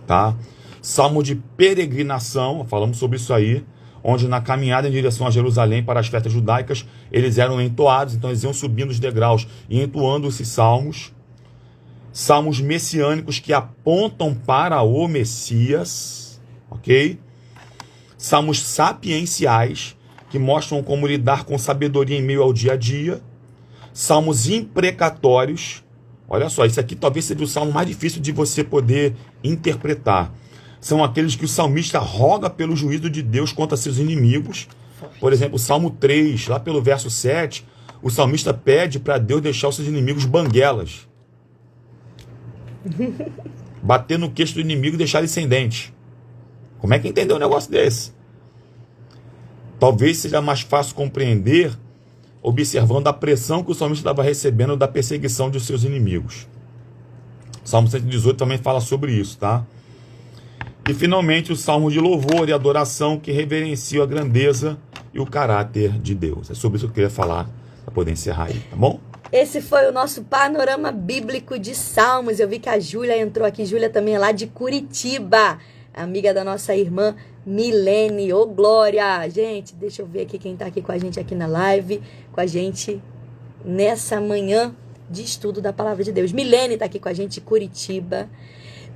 Tá? Salmo de peregrinação, falamos sobre isso aí, onde na caminhada em direção a Jerusalém para as festas judaicas, eles eram entoados, então eles iam subindo os degraus e entoando esses salmos. Salmos messiânicos, que apontam para o Messias, ok? Salmos sapienciais, que mostram como lidar com sabedoria em meio ao dia a dia. Salmos imprecatórios, olha só, isso aqui talvez seja o salmo mais difícil de você poder interpretar. São aqueles que o salmista roga pelo juízo de Deus contra seus inimigos. Por exemplo, o Salmo 3, lá pelo verso 7, o salmista pede para Deus deixar os seus inimigos banguelas. Bater no queixo do inimigo e deixar ele sem dente. Como é que entendeu um negócio desse? Talvez seja mais fácil compreender observando a pressão que o salmista estava recebendo da perseguição de seus inimigos. O Salmo 118 também fala sobre isso, tá? E finalmente o Salmo de louvor e adoração, que reverencia a grandeza e o caráter de Deus. É sobre isso que eu queria falar, para poder encerrar aí, tá bom? Esse foi o nosso panorama bíblico de Salmos. Eu vi que a Júlia entrou aqui. Júlia também é lá de Curitiba, amiga da nossa irmã Milene. Ô, glória! Gente, deixa eu ver aqui quem tá aqui com a gente aqui na live, com a gente nessa manhã de estudo da Palavra de Deus. Milene está aqui com a gente de Curitiba.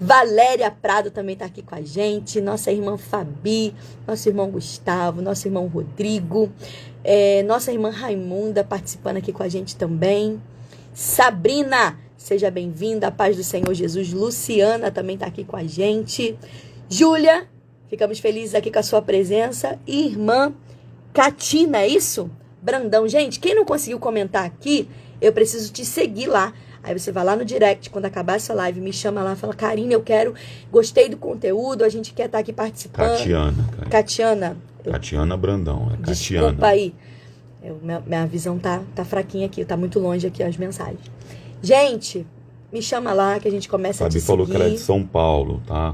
Valéria Prado também está aqui com a gente. Nossa irmã Fabi, nosso irmão Gustavo, nosso irmão Rodrigo, nossa irmã Raimunda participando aqui com a gente também. Sabrina, seja bem-vinda. A paz do Senhor Jesus. Luciana também está aqui com a gente. Júlia, ficamos felizes aqui com a sua presença. E irmã Catina, é isso? Brandão. Gente, quem não conseguiu comentar aqui, eu preciso te seguir lá. Aí você vai lá no direct, quando acabar essa live, me chama lá, fala, Karine, gostei do conteúdo, a gente quer estar aqui participando. Catiana Brandão, Desculpa Catiana. aí. Minha visão tá fraquinha aqui, tá muito longe aqui as mensagens. Gente, me chama lá que a gente começa a te seguir. Fabi falou que ela é de São Paulo, tá?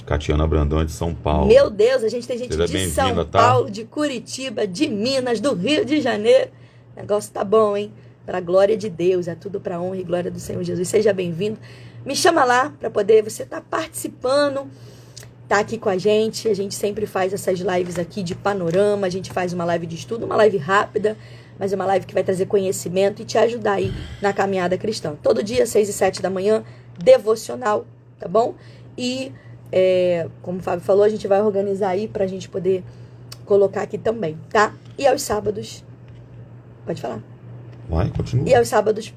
Catiana Brandão é de São Paulo. Meu Deus, a gente tem gente de São Paulo, de Curitiba, de Minas, do Rio de Janeiro. O negócio tá bom, hein? Para a glória de Deus, é tudo para a honra e glória do Senhor Jesus. Seja bem-vindo. Me chama lá para poder você estar participando, tá aqui com a gente sempre faz essas lives aqui de panorama, a gente faz uma live de estudo, uma live rápida, mas é uma live que vai trazer conhecimento e te ajudar aí na caminhada cristã. Todo dia, 6 e 7 da manhã, devocional, tá bom? E, como o Fábio falou, a gente vai organizar aí para a gente poder colocar aqui também, tá? E aos sábados, pode falar. Vai, continua. E aos sábados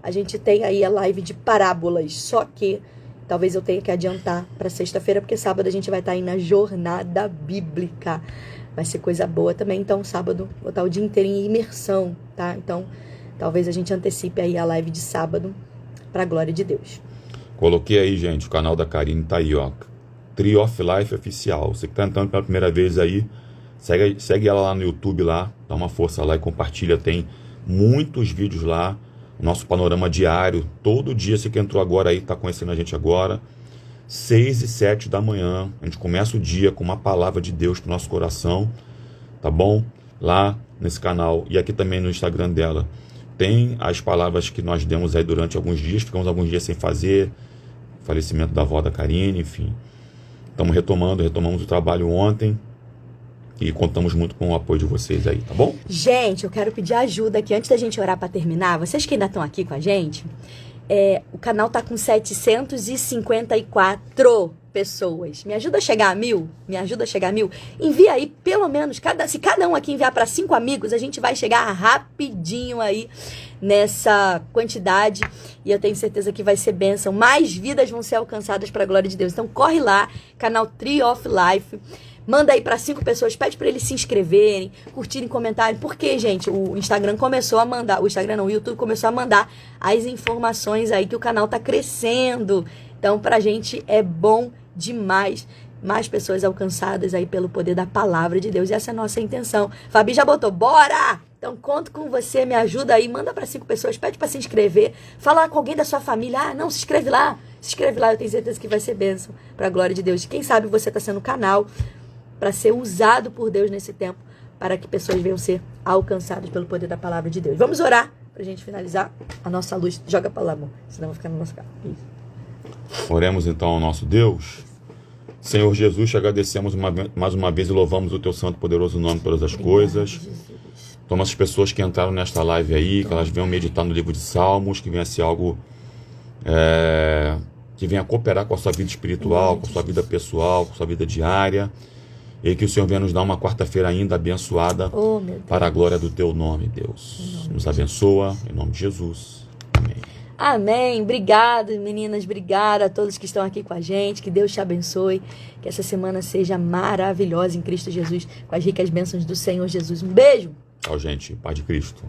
a gente tem aí a live de parábolas, só que talvez eu tenha que adiantar para sexta-feira, porque sábado a gente vai estar aí na jornada bíblica. Vai ser coisa boa também, então sábado vou estar o dia inteiro em imersão, tá? Então talvez a gente antecipe aí a live de sábado para a glória de Deus. Coloquei aí, gente, o canal da Karine tá aí, ó. Tree of Life Oficial. Você que tá entrando pela primeira vez aí, segue ela lá no YouTube lá, dá uma força lá e compartilha, tem muitos vídeos lá, nosso panorama diário, todo dia, você que entrou agora aí, está conhecendo a gente agora, 6 e 7 da manhã, a gente começa o dia com uma palavra de Deus para o nosso coração, tá bom? Lá nesse canal, e aqui também no Instagram dela, tem as palavras que nós demos aí durante alguns dias, ficamos alguns dias sem fazer, falecimento da avó da Karine, enfim, estamos retomamos o trabalho ontem, e contamos muito com o apoio de vocês aí, tá bom? Gente, eu quero pedir ajuda aqui antes da gente orar para terminar. Vocês que ainda estão aqui com a gente, o canal tá com 754 pessoas. Me ajuda a chegar a 1000? Me ajuda a chegar a 1000? Envia aí, pelo menos, se cada um aqui enviar para 5 amigos, a gente vai chegar rapidinho aí nessa quantidade. E eu tenho certeza que vai ser bênção. Mais vidas vão ser alcançadas para a glória de Deus. Então corre lá, canal Tree of Life. Manda aí para 5 pessoas, pede para eles se inscreverem, curtirem, comentarem. Porque, gente, o Instagram começou a mandar, o YouTube começou a mandar as informações aí que o canal tá crescendo. Então, pra gente é bom demais. Mais pessoas alcançadas aí pelo poder da palavra de Deus. E essa é a nossa intenção. Fabi já botou, bora! Então, conto com você, me ajuda aí, manda para 5 pessoas, pede para se inscrever, fala com alguém da sua família, não, se inscreve lá, eu tenho certeza que vai ser bênção para a glória de Deus. E quem sabe você está sendo canal para ser usado por Deus nesse tempo, para que pessoas venham ser alcançadas pelo poder da palavra de Deus. Vamos orar para a gente finalizar. A nossa luz, joga para lá, amor, senão vai ficar no nosso carro. Isso. Oremos então ao nosso Deus. Senhor Jesus, te agradecemos mais uma vez e louvamos o teu santo e poderoso nome por todas as coisas. Toma as pessoas que entraram nesta live aí, que elas venham meditar no livro de Salmos, que venha ser algo que venha cooperar com a sua vida espiritual, com a sua vida pessoal, com a sua vida diária. E que o Senhor venha nos dar uma quarta-feira ainda abençoada para a glória do teu nome, Deus. Nos abençoa, em nome de Jesus. Amém. Amém. Obrigado, meninas. Obrigada a todos que estão aqui com a gente. Que Deus te abençoe. Que essa semana seja maravilhosa em Cristo Jesus, com as ricas bênçãos do Senhor Jesus. Um beijo. Tchau, gente. Paz de Cristo.